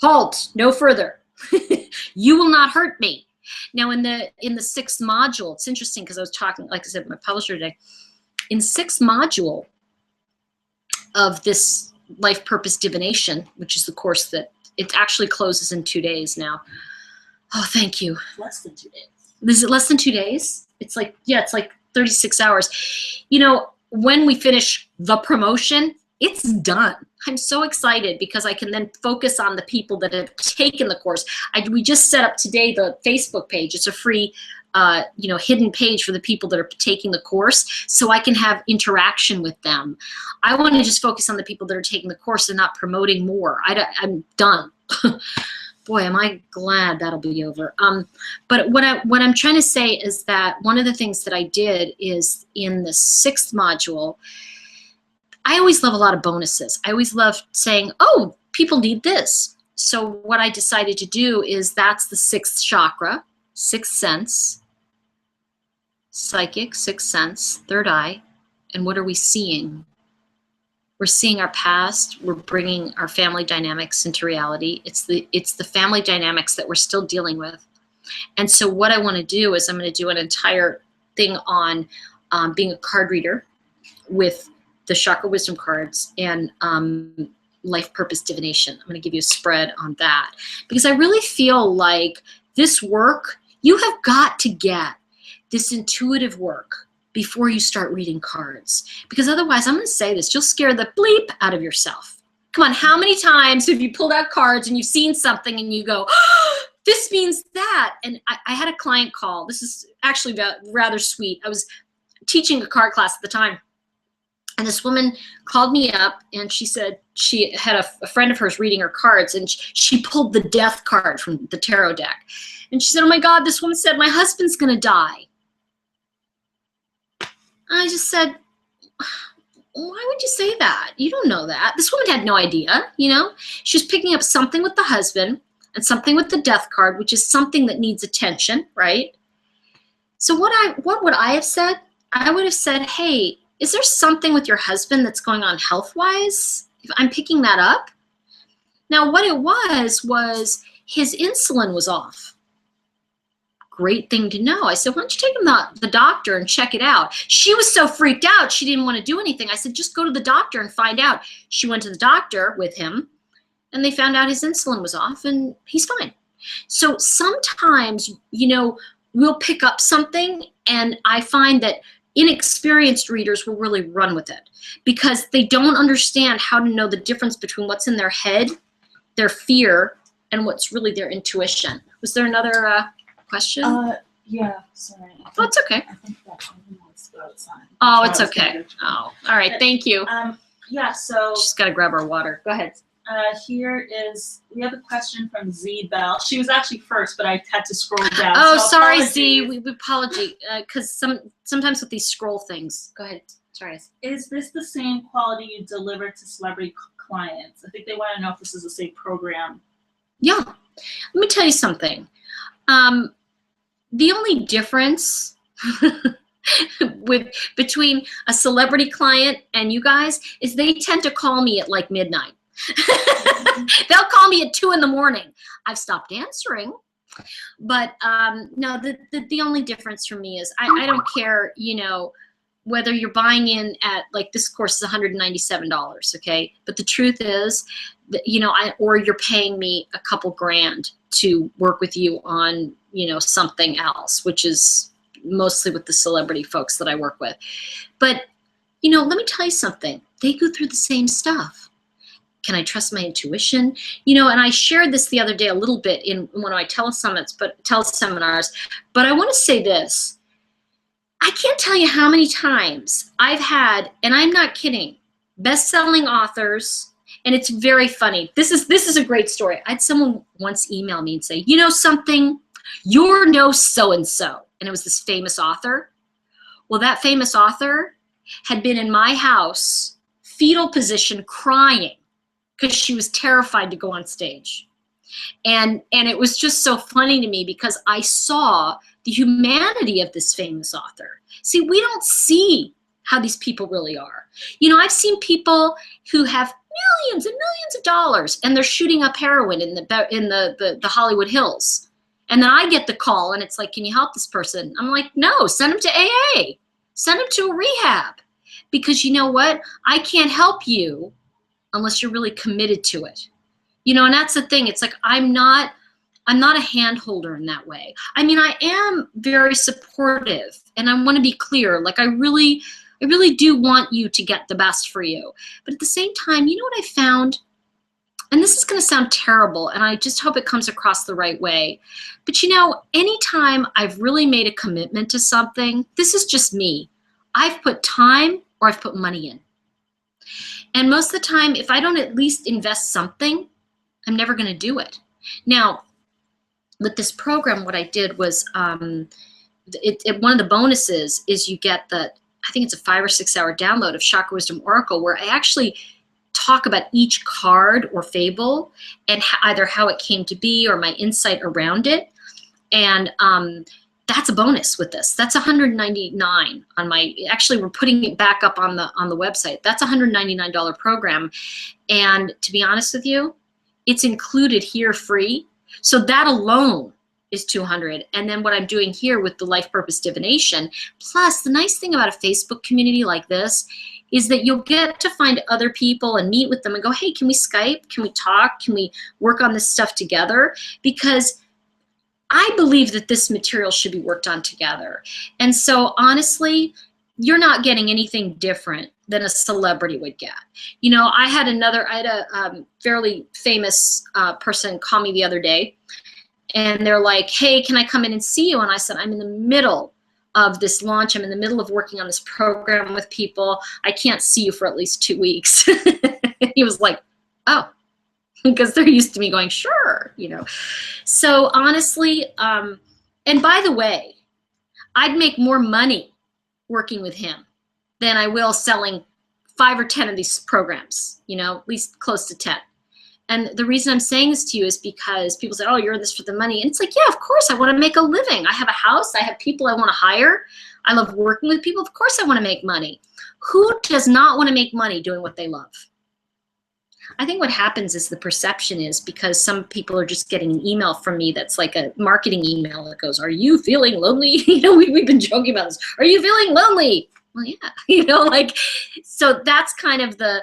halt, no further. You will not hurt me. Now in the 6th module, it's interesting because I was talking, like I said, with my publisher today, in 6th module of this Life Purpose Divination, which is the course that it actually closes in 2 days now. Oh, thank you. Less than 2 days. Is it less than 2 days? It's like, it's like 36 hours. When we finish the promotion, it's done. I'm so excited because I can then focus on the people that have taken the course. We just set up today the Facebook page. It's a free, hidden page for the people that are taking the course, so I can have interaction with them. I want to just focus on the people that are taking the course and not promoting more. I'm done. Boy, am I glad that'll be over. But what I'm trying to say is that one of the things that I did is in the 6th module, I always love a lot of bonuses. I always love saying, oh, people need this. So what I decided to do is that's the 6th chakra, 6th sense, psychic, 6th sense, 3rd eye. And what are we seeing? We're seeing our past. We're bringing our family dynamics into reality. It's the family dynamics that we're still dealing with. And so what I want to do is I'm going to do an entire thing on being a card reader with the Chakra Wisdom cards and Life Purpose Divination. I'm going to give you a spread on that because I really feel like this work, you have got to get this intuitive work before you start reading cards, because otherwise, I'm going to say this, you'll scare the bleep out of yourself. Come on, how many times have you pulled out cards and you've seen something and you go, oh, this means that? And I had a client call. This is actually rather sweet. I was teaching a card class at the time. And this woman called me up and she said she had a friend of hers reading her cards, and she pulled the death card from the tarot deck. And she said, oh my God, this woman said, my husband's going to die. I just said, why would you say that? You don't know that. This woman had no idea, She was picking up something with the husband and something with the death card, which is something that needs attention, right? So what would I have said? I would have said, hey, is there something with your husband that's going on health-wise? If I'm picking that up. Now, what it was his insulin was off. Great thing to know. I said, why don't you take him to the doctor and check it out? She was so freaked out, she didn't want to do anything. I said, just go to the doctor and find out. She went to the doctor with him, and they found out his insulin was off, and he's fine. So sometimes, we'll pick up something, and I find that inexperienced readers will really run with it because they don't understand how to know the difference between what's in their head, their fear, and what's really their intuition. Was there another question? Yeah, sorry. Oh, it's okay. I think that one wants to go outside. Oh, it's okay. Oh, all right. Thank you. Yeah, so She's got to grab our water. Go ahead. We have a question from Z Bell. She was actually first, but I had to scroll down. Oh, so sorry, apologies. Z. We apologize because sometimes with these scroll things. Go ahead. Sorry. Is this the same quality you deliver to celebrity clients? I think they want to know if this is the same program. Yeah. Let me tell you something. The only difference between a celebrity client and you guys is they tend to call me at like midnight. They'll call me at 2 a.m. I've stopped answering, but no, the only difference for me is I don't care, you know, whether you're buying in at like this course is $197, okay? But the truth is that, you know, or you're paying me a couple grand to work with you on, you know, something else, which is mostly with the celebrity folks that I work with. But, you know, let me tell you something. They go through the same stuff. Can I trust my intuition? You know, and I shared this the other day a little bit in one of my teleseminars, but I want to say this. I can't tell you how many times I've had, and I'm not kidding, best-selling authors, and it's very funny. This is a great story. I had someone once email me and say, you know something, you're no so-and-so. And it was this famous author. Well, that famous author had been in my house, fetal position, crying because she was terrified to go on stage. And it was just so funny to me because I saw the humanity of this famous author. See, we don't see how these people really are. You know, I've seen people who have millions and millions of dollars and they're shooting up heroin in the Hollywood Hills. And then I get the call and it's like, can you help this person? I'm like, no, send them to AA. Send them to a rehab. Because you know what? I can't help you unless you're really committed to it. You know, and that's the thing. It's like I'm not a hand holder in that way. I mean, I am very supportive and I want to be clear. Like I really do want you to get the best for you. But at the same time, you know what I found? And this is going to sound terrible and I just hope it comes across the right way. But you know, anytime I've really made a commitment to something, this is just me. I've put time or I've put money in. And most of the time, if I don't at least invest something, I'm never going to do it. Now, with this program, what I did was, one of the bonuses is you get I think it's a 5 or 6 hour download of Chakra Wisdom Oracle, where I actually talk about each card or fable and either how it came to be or my insight around it. And that's a bonus with this. That's $199 on my, actually we're putting it back up on the website. That's a $199 program. And to be honest with you, it's included here free. So that alone is $200. And then what I'm doing here with the Life Purpose Divination, plus the nice thing about a Facebook community like this is that you'll get to find other people and meet with them and go, hey, can we Skype? Can we talk? Can we work on this stuff together? Because I believe that this material should be worked on together. And so honestly, you're not getting anything different than a celebrity would get. You know, I had a fairly famous person call me the other day and they're like, hey, can I come in and see you? And I said, I'm in the middle of this launch. I'm in the middle of working on this program with people. I can't see you for at least 2 weeks. He was like, oh, because they're used to me going, sure, you know. So honestly, and by the way, I'd make more money working with him than I will selling 5 or 10 of these programs, you know, at least close to 10. And the reason I'm saying this to you is because people say, oh, you're in this for the money. And it's like, yeah, of course, I want to make a living. I have a house. I have people I want to hire. I love working with people. Of course I want to make money. Who does not want to make money doing what they love? I think what happens is the perception is because some people are just getting an email from me that's like a marketing email that goes, are you feeling lonely? You know, we've been joking about this. Are you feeling lonely? Well, yeah, you know, like, so that's kind of the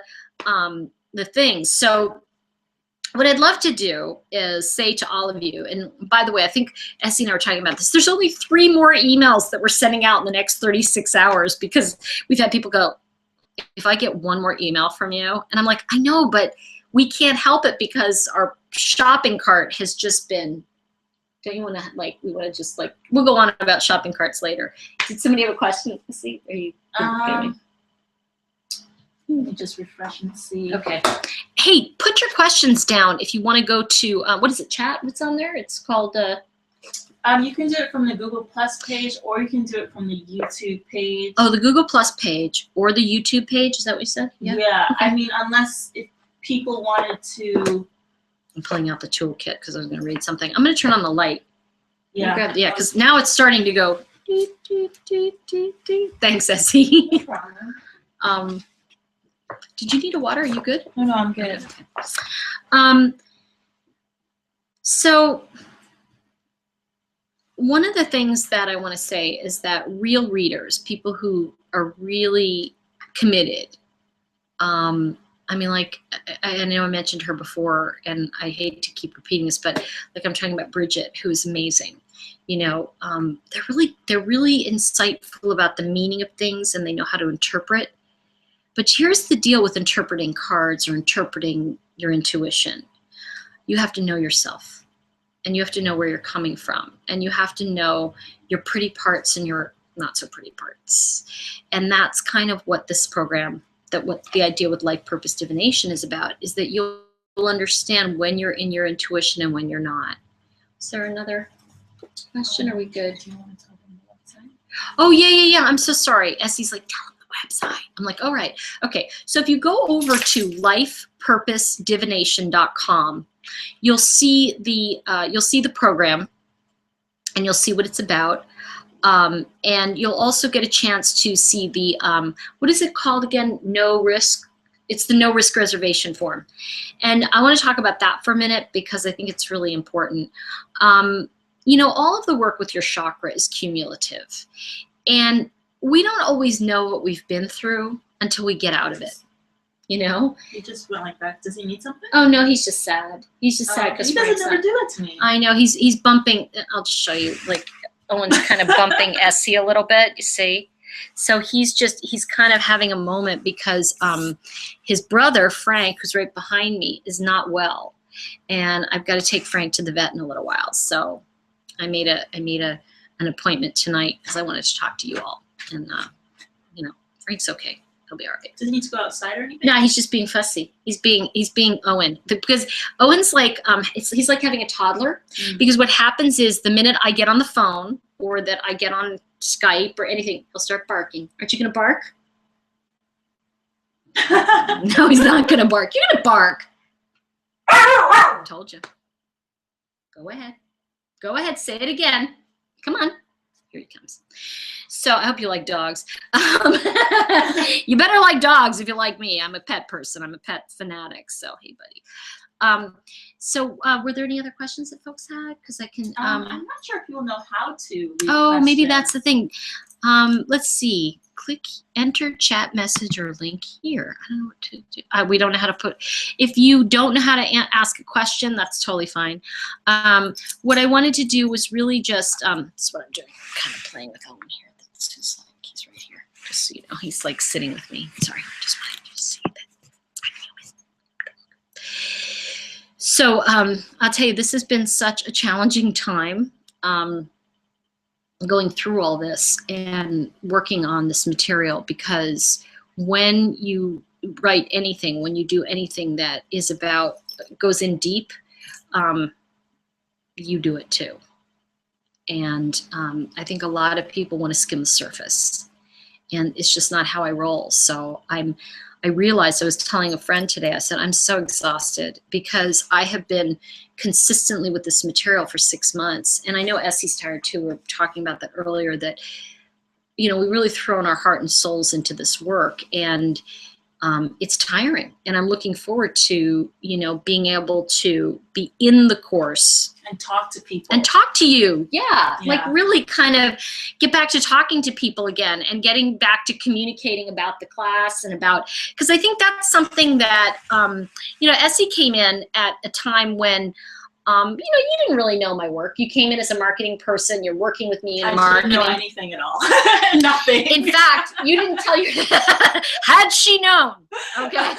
thing. So what I'd love to do is say to all of you, and by the way, I think Essie and I were talking about this, there's only 3 more emails that we're sending out in the next 36 hours because we've had people go, if I get 1 more email from you, and I'm like, I know, but we can't help it because our shopping cart has just been, don't you want to, like, we want to just, like, we'll go on about shopping carts later. Did somebody have a question? See, are you let me just refresh and see. Okay. Hey, put your questions down if you want to go to, what is it, chat? What's on there? It's called, you can do it from the Google Plus page, or you can do it from the YouTube page. Oh, the Google Plus page or the YouTube page. Is that what you said? Yeah. Okay. I mean, unless if people wanted to. I'm pulling out the toolkit because I was going to read something. I'm going to turn on the light. Yeah. Yeah, because now it's starting to go Thanks, Essie. No problem. Did you need a water? Are you good? No, I'm good. So one of the things that I want to say is that real readers, people who are really committed, I mean, like, I know I mentioned her before, and I hate to keep repeating this, but like I'm talking about Bridget, who is amazing. You know, they're really insightful about the meaning of things, and they know how to interpret. But here's the deal with interpreting cards or interpreting your intuition. You have to know yourself, and you have to know where you're coming from, and you have to know your pretty parts and your not so pretty parts. And that's kind of what this program, what the idea with Life Purpose Divination is about, is that you'll understand when you're in your intuition and when you're not. Is there another question? Are we good? Do you want to tell them the website? Oh, yeah. I'm so sorry. Essie's like, tell them the website. I'm like, all right. Okay. So if you go over to lifepurposedivination.com, you'll see the program, and you'll see what it's about. And you'll also get a chance to see the, what is it called again? No risk. It's the no risk reservation form. And I want to talk about that for a minute because I think it's really important. You know, all of the work with your chakra is cumulative. And we don't always know what we've been through until we get out of it. You know? He just went like that. Does he need something? Oh, no, he's just sad. He's just sad because he doesn't ever do it to me. I know. He's bumping. I'll just show you, like, Owen's kind of bumping Essie a little bit, you see? So he's kind of having a moment because his brother, Frank, who's right behind me, is not well. And I've got to take Frank to the vet in a little while. So I made an appointment tonight because I wanted to talk to you all. And, you know, Frank's okay. He'll be all right. Does he need to go outside or anything? No, he's just being fussy. He's being Owen, because Owen's like he's like having a toddler. Because what happens is the minute I get on the phone or that I get on Skype or anything, he'll start barking. Aren't you gonna bark? No, he's not gonna bark. You're gonna bark. I told you. Go ahead. Go ahead. Say it again. Come on. Here he comes. So I hope you like dogs. You better like dogs if you like me. I'm a pet person. I'm a pet fanatic. So, hey, buddy. So were there any other questions that folks had? Because I can. I'm not sure if people know how to read Oh, maybe questions. that's the thing. Let's see. Click enter chat message or link here. I don't know what to do. We don't know how to put. If you don't know how to ask a question, that's totally fine. What I wanted to do was really just. This is what I'm doing. I'm kind of playing with Owen here. That's just like he's right here. Just so you know, he's like sitting with me. Sorry, just wanted you to see that. So I'll tell you, this has been such a challenging time. Going through all this and working on this material, because when you write anything, when you do anything that is about, goes in deep, you do it too. And I think a lot of people want to skim the surface, and it's just not how I roll. So I realized, I was telling a friend today, I said, I'm so exhausted because I have been consistently with this material for 6 months. And I know Essie's tired too. We were talking about that earlier, that, you know, we really thrown our heart and souls into this work, and it's tiring. And I'm looking forward to, you know, being able to be in the course and talk to people and talk to you. Yeah. Like really kind of get back to talking to people again and getting back to communicating about the class and about, because I think that's something that, you know, Essie came in at a time when, you know, you didn't really know my work. You came in as a marketing person. You're working with me in marketing. I didn't know anything at all. Nothing. In fact, you didn't tell your, had she known, okay?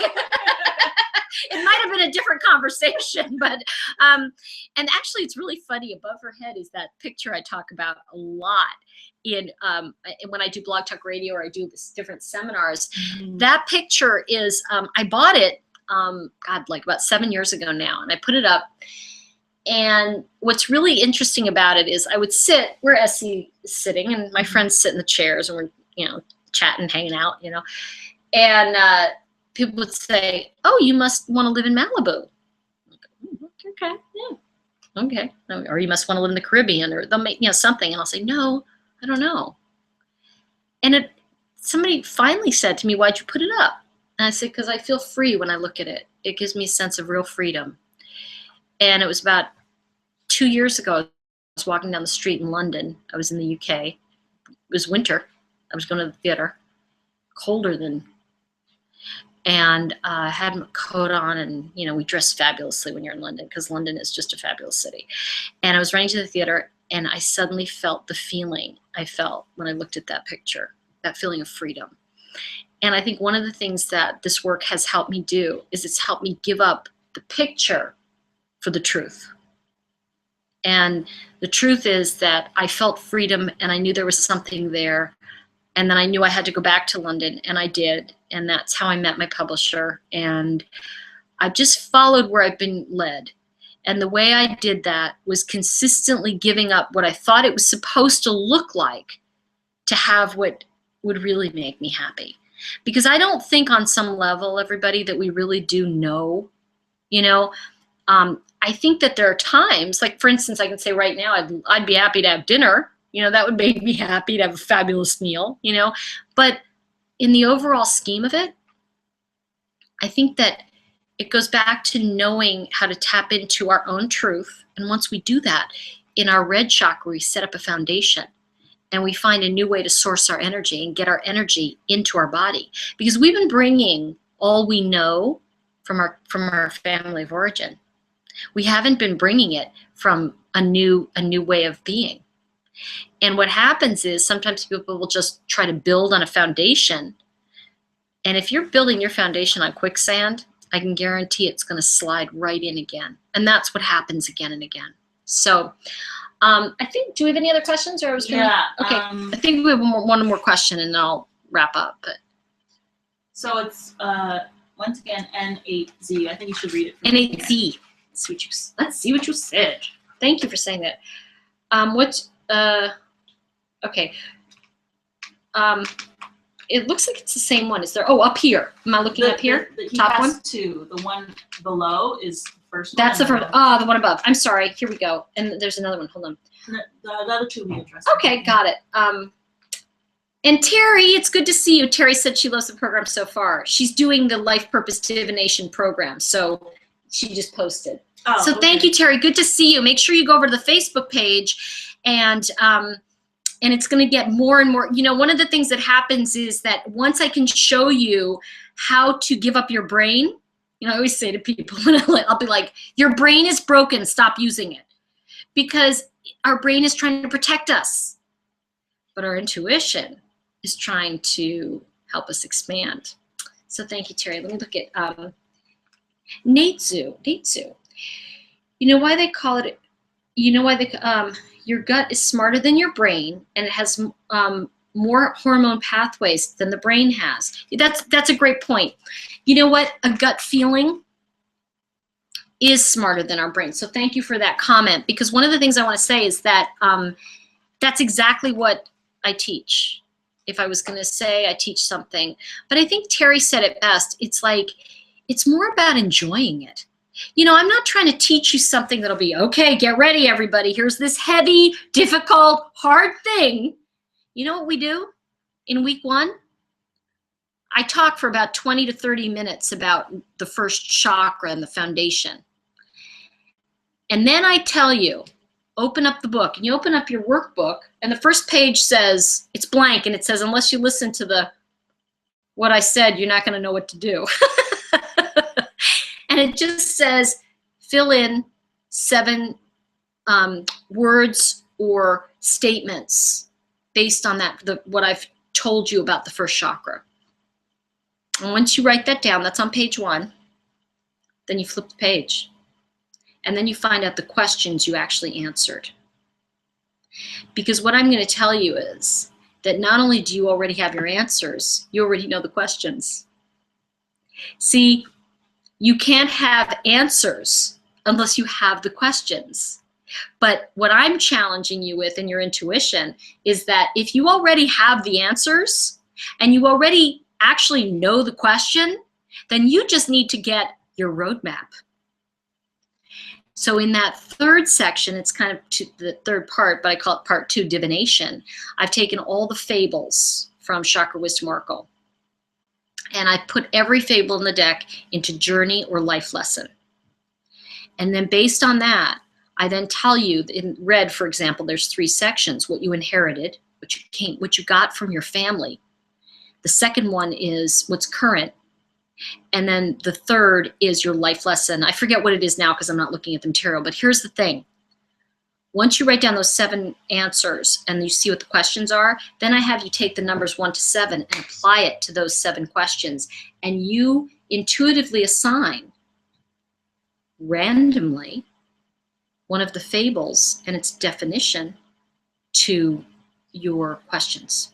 It might have been a different conversation, but, and actually it's really funny, above her head is that picture I talk about a lot in, when I do Blog Talk Radio or I do this different seminars. That picture is, I bought it, God, like about 7 years ago now, and I put it up. And what's really interesting about it is I would sit where Essie is sitting, and my friends sit in the chairs, and we're, you know, chatting, hanging out, you know, and, people would say, oh, you must want to live in Malibu. Okay, yeah, okay. Or you must want to live in the Caribbean, or they'll make, you know, something. And I'll say, no, I don't know. And somebody finally said to me, why'd you put it up? And I said, because I feel free when I look at it. It gives me a sense of real freedom. And it was about 2 years ago. I was walking down the street in London. I was in the UK. It was winter. I was going to the theater. Colder than. And I had my coat on, and we dress fabulously when you're in London, because London is just a fabulous city. And I was running to the theater, and I suddenly felt the feeling I felt when I looked at that picture, that feeling of freedom. And I think one of the things that this work has helped me do is it's helped me give up the picture for the truth. And the truth is that I felt freedom, and I knew there was something there. And then I knew I had to go back to London, and I did. And that's how I met my publisher. And I've just followed where I've been led. And the way I did that was consistently giving up what I thought it was supposed to look like to have what would really make me happy. Because I don't think on some level, everybody, that we really do know. I think that there are times, like for instance, I can say right now, I'd be happy to have dinner. That would make me happy to have a fabulous meal, But in the overall scheme of it, I think that it goes back to knowing how to tap into our own truth. And once we do that, in our red chakra, we set up a foundation, and we find a new way to source our energy and get our energy into our body. Because we've been bringing all we know from our family of origin. We haven't been bringing it from a new way of being. And what happens is sometimes people will just try to build on a foundation. And if you're building your foundation on quicksand, I can guarantee it's going to slide right in again. And that's what happens again and again. So I think, do we have any other questions? Or okay. I think we have one more question, and then I'll wrap up. But so it's, once again, N8Z. I think you should read it. N8Z. Let's see what you said. Thank you for saying that. Okay. It looks like it's the same one. Is there? Oh, up here. Am I looking up here? Top one? Two. The one below is the first one. That's the first. The one above. I'm sorry. Here we go. And there's another one. Hold on. The other two we addressed. Okay, got it. And Terry, it's good to see you. Terry said she loves the program so far. She's doing the Life Purpose Divination program. So she just posted. Oh, so thank you, Terry. Good to see you. Make sure you go over to the Facebook page, and it's going to get more and more. One of the things that happens is that once I can show you how to give up your brain, I always say to people, I'll be like, your brain is broken, stop using it. Because our brain is trying to protect us, but our intuition is trying to help us expand. So thank you, Terry. Let me look at Natezu. You know why they call it, your gut is smarter than your brain, and it has more hormone pathways than the brain has. That's a great point. You know what? A gut feeling is smarter than our brain. So thank you for that comment, because one of the things I want to say is that that's exactly what I teach. If I was going to say I teach something, but I think Terry said it best. It's like, it's more about enjoying it. I'm not trying to teach you something that'll be, okay, get ready, everybody. Here's this heavy, difficult, hard thing. You know what we do in week 1? I talk for about 20 to 30 minutes about the first chakra and the foundation. And then I tell you, open up the book. And you open up your workbook, and the first page says, it's blank, and it says, unless you listen to what I said, you're not going to know what to do. And it just says, fill in 7 words or statements based on what I've told you about the first chakra. And once you write that down, that's on page 1, then you flip the page. And then you find out the questions you actually answered. Because what I'm going to tell you is that not only do you already have your answers, you already know the questions. See, you can't have answers unless you have the questions. But what I'm challenging you with in your intuition is that if you already have the answers and you already actually know the question, then you just need to get your roadmap. So in that third section, it's kind of the third part, but I call it part 2, divination. I've taken all the fables from Chakra Wisdom Oracle, and I put every fable in the deck into journey or life lesson. And then based on that, I then tell you, in red, for example, there's 3 sections: what you inherited, what you got from your family. The second one is what's current. And then the third is your life lesson. I forget what it is now because I'm not looking at the material, but here's the thing. Once you write down those 7 answers and you see what the questions are, then I have you take the numbers 1 to 7 and apply it to those 7 questions. And you intuitively assign randomly one of the fables and its definition to your questions.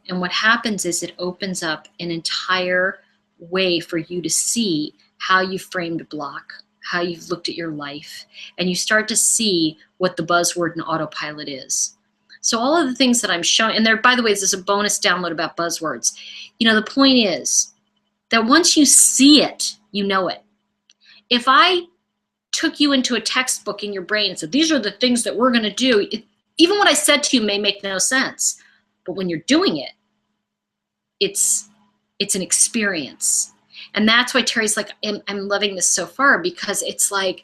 And what happens is it opens up an entire way for you to see how you framed a block, how you've looked at your life, and you start to see what the buzzword and autopilot is. So all of the things that I'm showing, and there, by the way, there's a bonus download about buzzwords. You know, the point is that once you see it, you know it. If I took you into a textbook in your brain and said, these are the things that we're going to do, even what I said to you may make no sense. But when you're doing it, it's an experience. And that's why Teri's like, I'm loving this so far, because it's like,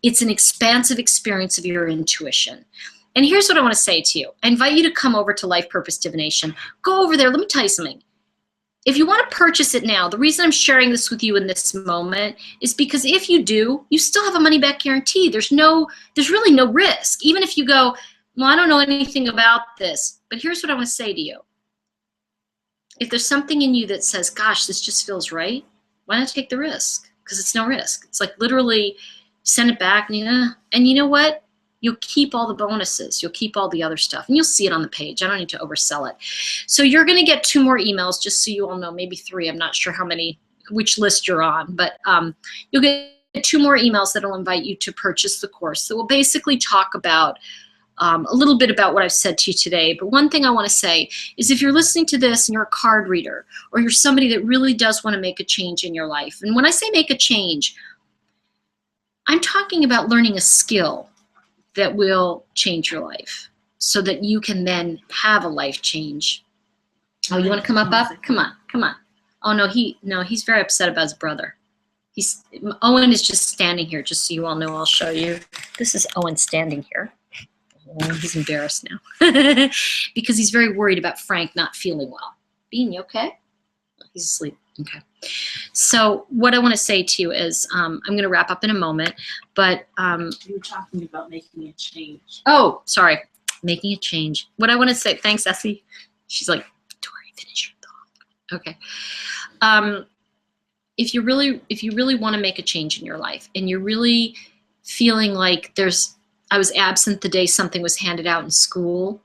it's an expansive experience of your intuition. And here's what I want to say to you. I invite you to come over to Life Purpose Divination. Go over there. Let me tell you something. If you want to purchase it now, the reason I'm sharing this with you in this moment is because if you do, you still have a money back guarantee. There's really no risk. Even if you go, well, I don't know anything about this, but here's what I want to say to you. If there's something in you that says, gosh, this just feels right, why not take the risk? Because it's no risk. It's like literally send it back and you know what? You'll keep all the bonuses. You'll keep all the other stuff, and you'll see it on the page. I don't need to oversell it. So you're going to get 2 more emails, just so you all know, maybe 3. I'm not sure which list you're on, but you'll get 2 more emails that will invite you to purchase the course. So we'll basically talk about a little bit about what I've said to you today. But one thing I want to say is, if you're listening to this and you're a card reader, or you're somebody that really does want to make a change in your life, and when I say make a change, I'm talking about learning a skill that will change your life so that you can then have a life change. Oh, you want to come up? Come on, come on. Oh, no, he's very upset about his brother. Owen is just standing here, just so you all know. I'll show you. This is Owen standing here. Oh, he's embarrassed now because he's very worried about Frank not feeling well. Bean, you okay? He's asleep. Okay. So what I want to say to you is, I'm going to wrap up in a moment, but you were talking about making a change. Oh, sorry, making a change. What I want to say, thanks, Essie. She's like, Tori, finish your thought. Okay. If you really want to make a change in your life, and you're really feeling like I was absent the day something was handed out in school,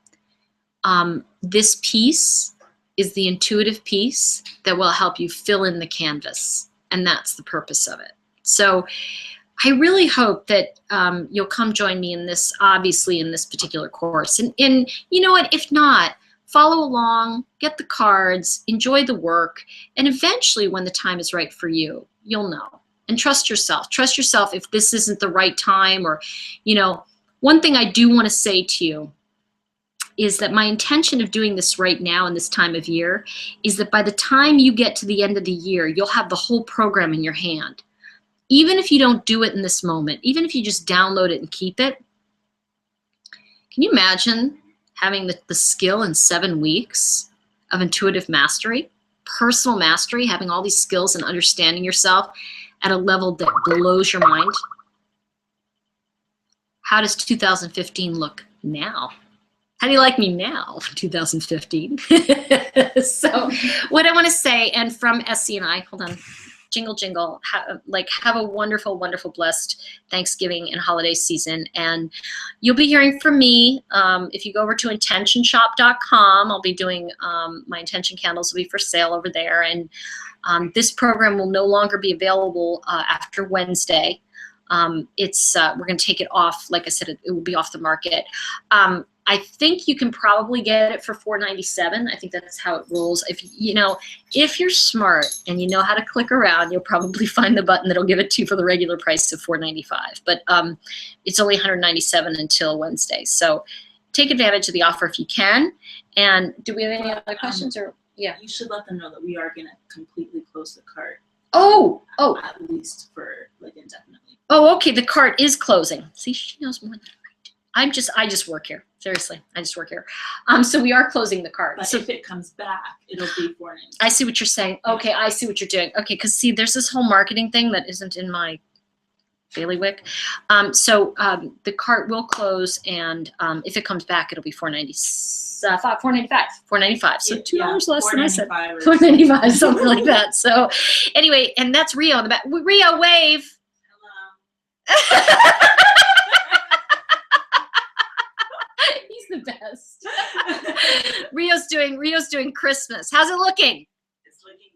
this piece is the intuitive piece that will help you fill in the canvas. And that's the purpose of it. So I really hope that you'll come join me in this, obviously in this particular course. And you know what, if not, follow along, get the cards, enjoy the work, and eventually when the time is right for you, you'll know. And trust yourself. Trust yourself if this isn't the right time, or, one thing I do want to say to you is that my intention of doing this right now in this time of year is that by the time you get to the end of the year, you'll have the whole program in your hand. Even if you don't do it in this moment, even if you just download it and keep it, can you imagine having the skill in 7 weeks of intuitive mastery, personal mastery, having all these skills and understanding yourself at a level that blows your mind? How does 2015 look now? How do you like me now, 2015? So what I want to say, and from Essie and I, hold on, jingle, jingle, have a wonderful, wonderful, blessed Thanksgiving and holiday season. And you'll be hearing from me. If you go over to intentionshop.com, I'll be doing, my intention candles will be for sale over there. And this program will no longer be available after Wednesday. We're going to take it off. Like I said, it will be off the market. I think you can probably get it for $4.97. I think that's how it rolls. If you're smart and you know how to click around, you'll probably find the button that'll give it to you for the regular price of $4.95. But it's only $197 until Wednesday. So take advantage of the offer if you can. And do we have any other questions? Or yeah, you should let them know that we are going to completely close the cart. Oh, at least for like indefinitely. Oh, okay. The cart is closing. See, she knows more than I do. I just work here. Seriously, I just work here. So we are closing the cart. But so if it comes back, it'll be $4.97. I see what you're saying. Okay, I see what you're doing. Okay, because see, there's this whole marketing thing that isn't in my bailiwick. The cart will close, and if it comes back, it'll be $4.95. $4.95. So $2 less than I said. $4.95, something like that. So anyway, and that's Rio in the back. Rio, wave. Hello. He's the best. Rio's doing Christmas. How's it looking? It's looking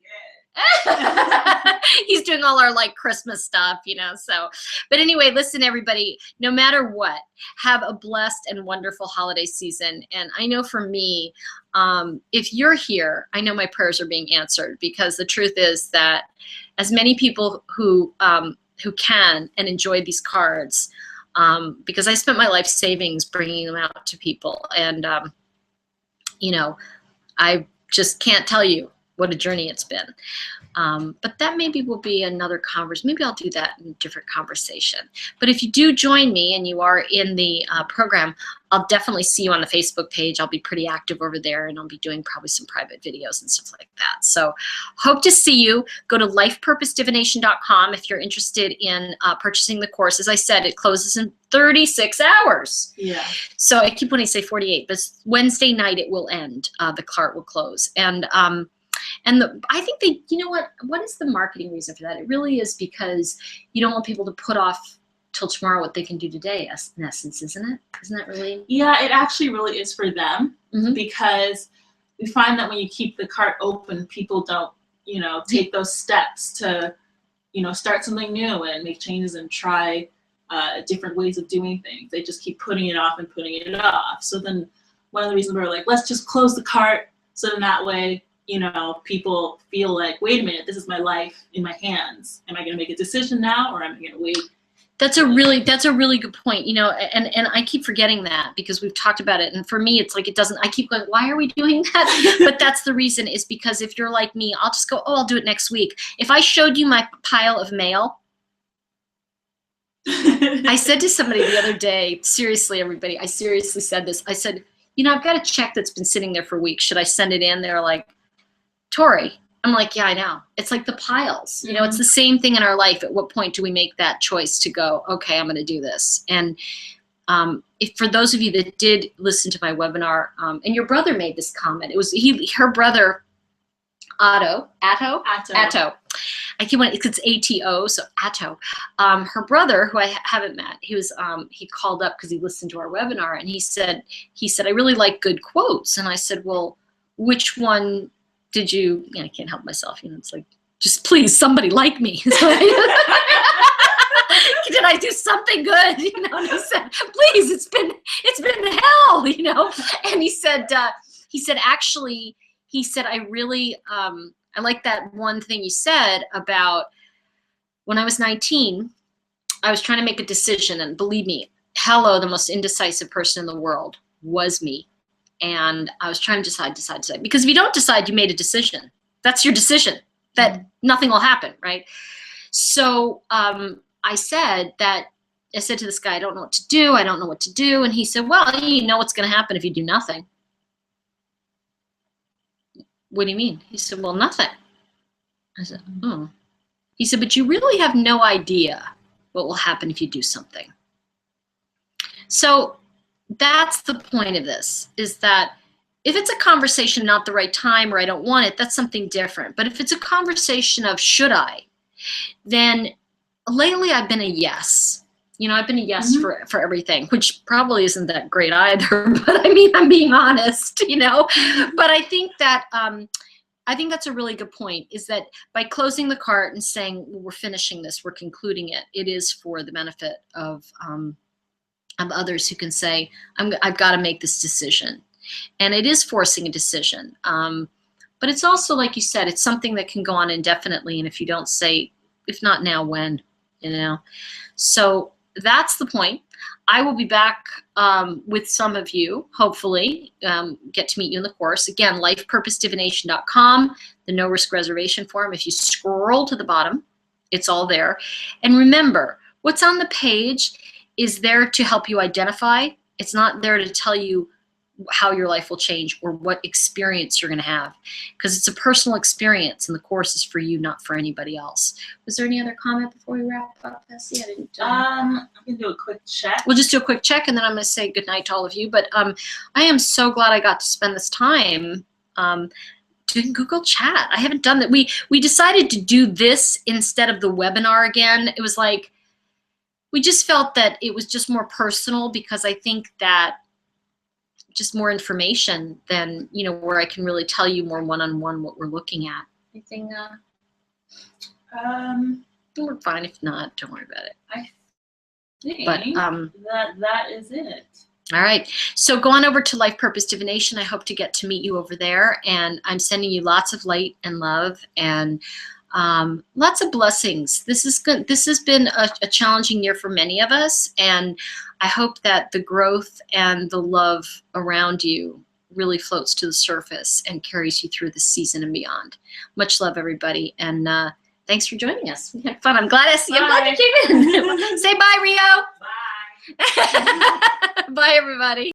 good. He's doing all our like Christmas stuff, so. But anyway, listen, everybody, no matter what, have a blessed and wonderful holiday season. And I know for me, if you're here, I know my prayers are being answered, because the truth is that as many people who can and enjoy these cards, because I spent my life savings bringing them out to people. And, I just can't tell you what a journey it's been. But that maybe will be another conversation. Maybe I'll do that in a different conversation. But if you do join me and you are in the program, I'll definitely see you on the Facebook page. I'll be pretty active over there, and I'll be doing probably some private videos and stuff like that. So hope to see you. Go to lifepurposedivination.com if you're interested in purchasing the course. As I said, it closes in 36 hours. Yeah. So I keep wanting to say 48, but Wednesday night it will end. The cart will close. And I think what is the marketing reason for that? It really is because you don't want people to put off till tomorrow what they can do today, in essence, isn't it? Isn't that really? Yeah, it actually really is for them, Mm-hmm. because we find that when you keep the cart open, people don't, take those steps to, start something new and make changes and try different ways of doing things. They just keep putting it off and putting it off. So then one of the reasons we're like, let's just close the cart, so then that way, people feel like, wait a minute, this is my life in my hands. Am I going to make a decision now, or am I going to wait? That's a really good point, and I keep forgetting that, because we've talked about it. And for me, it's like, I keep going, why are we doing that? But that's the reason, is because if you're like me, I'll just go, I'll do it next week. If I showed you my pile of mail, I said to somebody the other day, seriously, everybody, I seriously said this. I said, I've got a check that's been sitting there for weeks. Should I send it in? They're like, Tori. I'm like, yeah, I know. It's like the piles. Mm-hmm. It's the same thing in our life. At what point do we make that choice to go, okay, I'm going to do this? And if for those of you that did listen to my webinar, and your brother made this comment, it was her brother, Atto. I keep wanting, it's ATO, so Atto. Her brother, who I haven't met, he called up because he listened to our webinar, and he said, I really like good quotes. And I said, well, which one did you, I can't help myself, it's like, just please, somebody like me. So did I do something good? And he said, please, it's been hell, And he said, actually, I really, I like that one thing you said about when I was 19, I was trying to make a decision, and believe me, hello, the most indecisive person in the world was me. And I was trying to decide, because if you don't decide, you made a decision. That's your decision, that nothing will happen, right? So I said to this guy, I don't know what to do. I don't know what to do. And he said, well, you know what's going to happen if you do nothing. What do you mean? He said, well, nothing. I said, oh. He said, but you really have no idea what will happen if you do something. So that's the point of this, is that if it's a conversation, not the right time, or I don't want it, that's something different. But if it's a conversation of should I, then lately I've been a yes. I've been a yes for everything, which probably isn't that great either. But I mean, I'm being honest, But I think that I think that's a really good point, is that by closing the cart and saying, well, we're finishing this, we're concluding it, it is for the benefit of others who can say, I've got to make this decision. And it is forcing a decision. But it's also, like you said, it's something that can go on indefinitely. And if you don't say, if not now, when, So that's the point. I will be back with some of you, hopefully, get to meet you in the course. Again, lifepurposedivination.com, the no risk reservation form. If you scroll to the bottom, it's all there. And remember, what's on the page is there to help you identify. It's not there to tell you how your life will change or what experience you're going to have, because it's a personal experience and the course is for you, not for anybody else. Was there any other comment before we wrap up, Bessie? I can do a quick check. We'll just do a quick check and then I'm going to say goodnight to all of you. But I am so glad I got to spend this time doing Google Chat. I haven't done that. We decided to do this instead of the webinar again. It was like, we just felt that it was just more personal, because I think that just more information than, where I can really tell you more one-on-one what we're looking at. Anything? We're fine. If not, don't worry about it. I think but, that is it. All right. So go on over to Life Purpose Divination. I hope to get to meet you over there. And I'm sending you lots of light and love and lots of blessings. This is good. This has been a challenging year for many of us, and I hope that the growth and the love around you really floats to the surface and carries you through this season and beyond. Much love, everybody, and thanks for joining us. We had fun. I'm glad you came in. Say bye, Rio. Bye. Bye, everybody.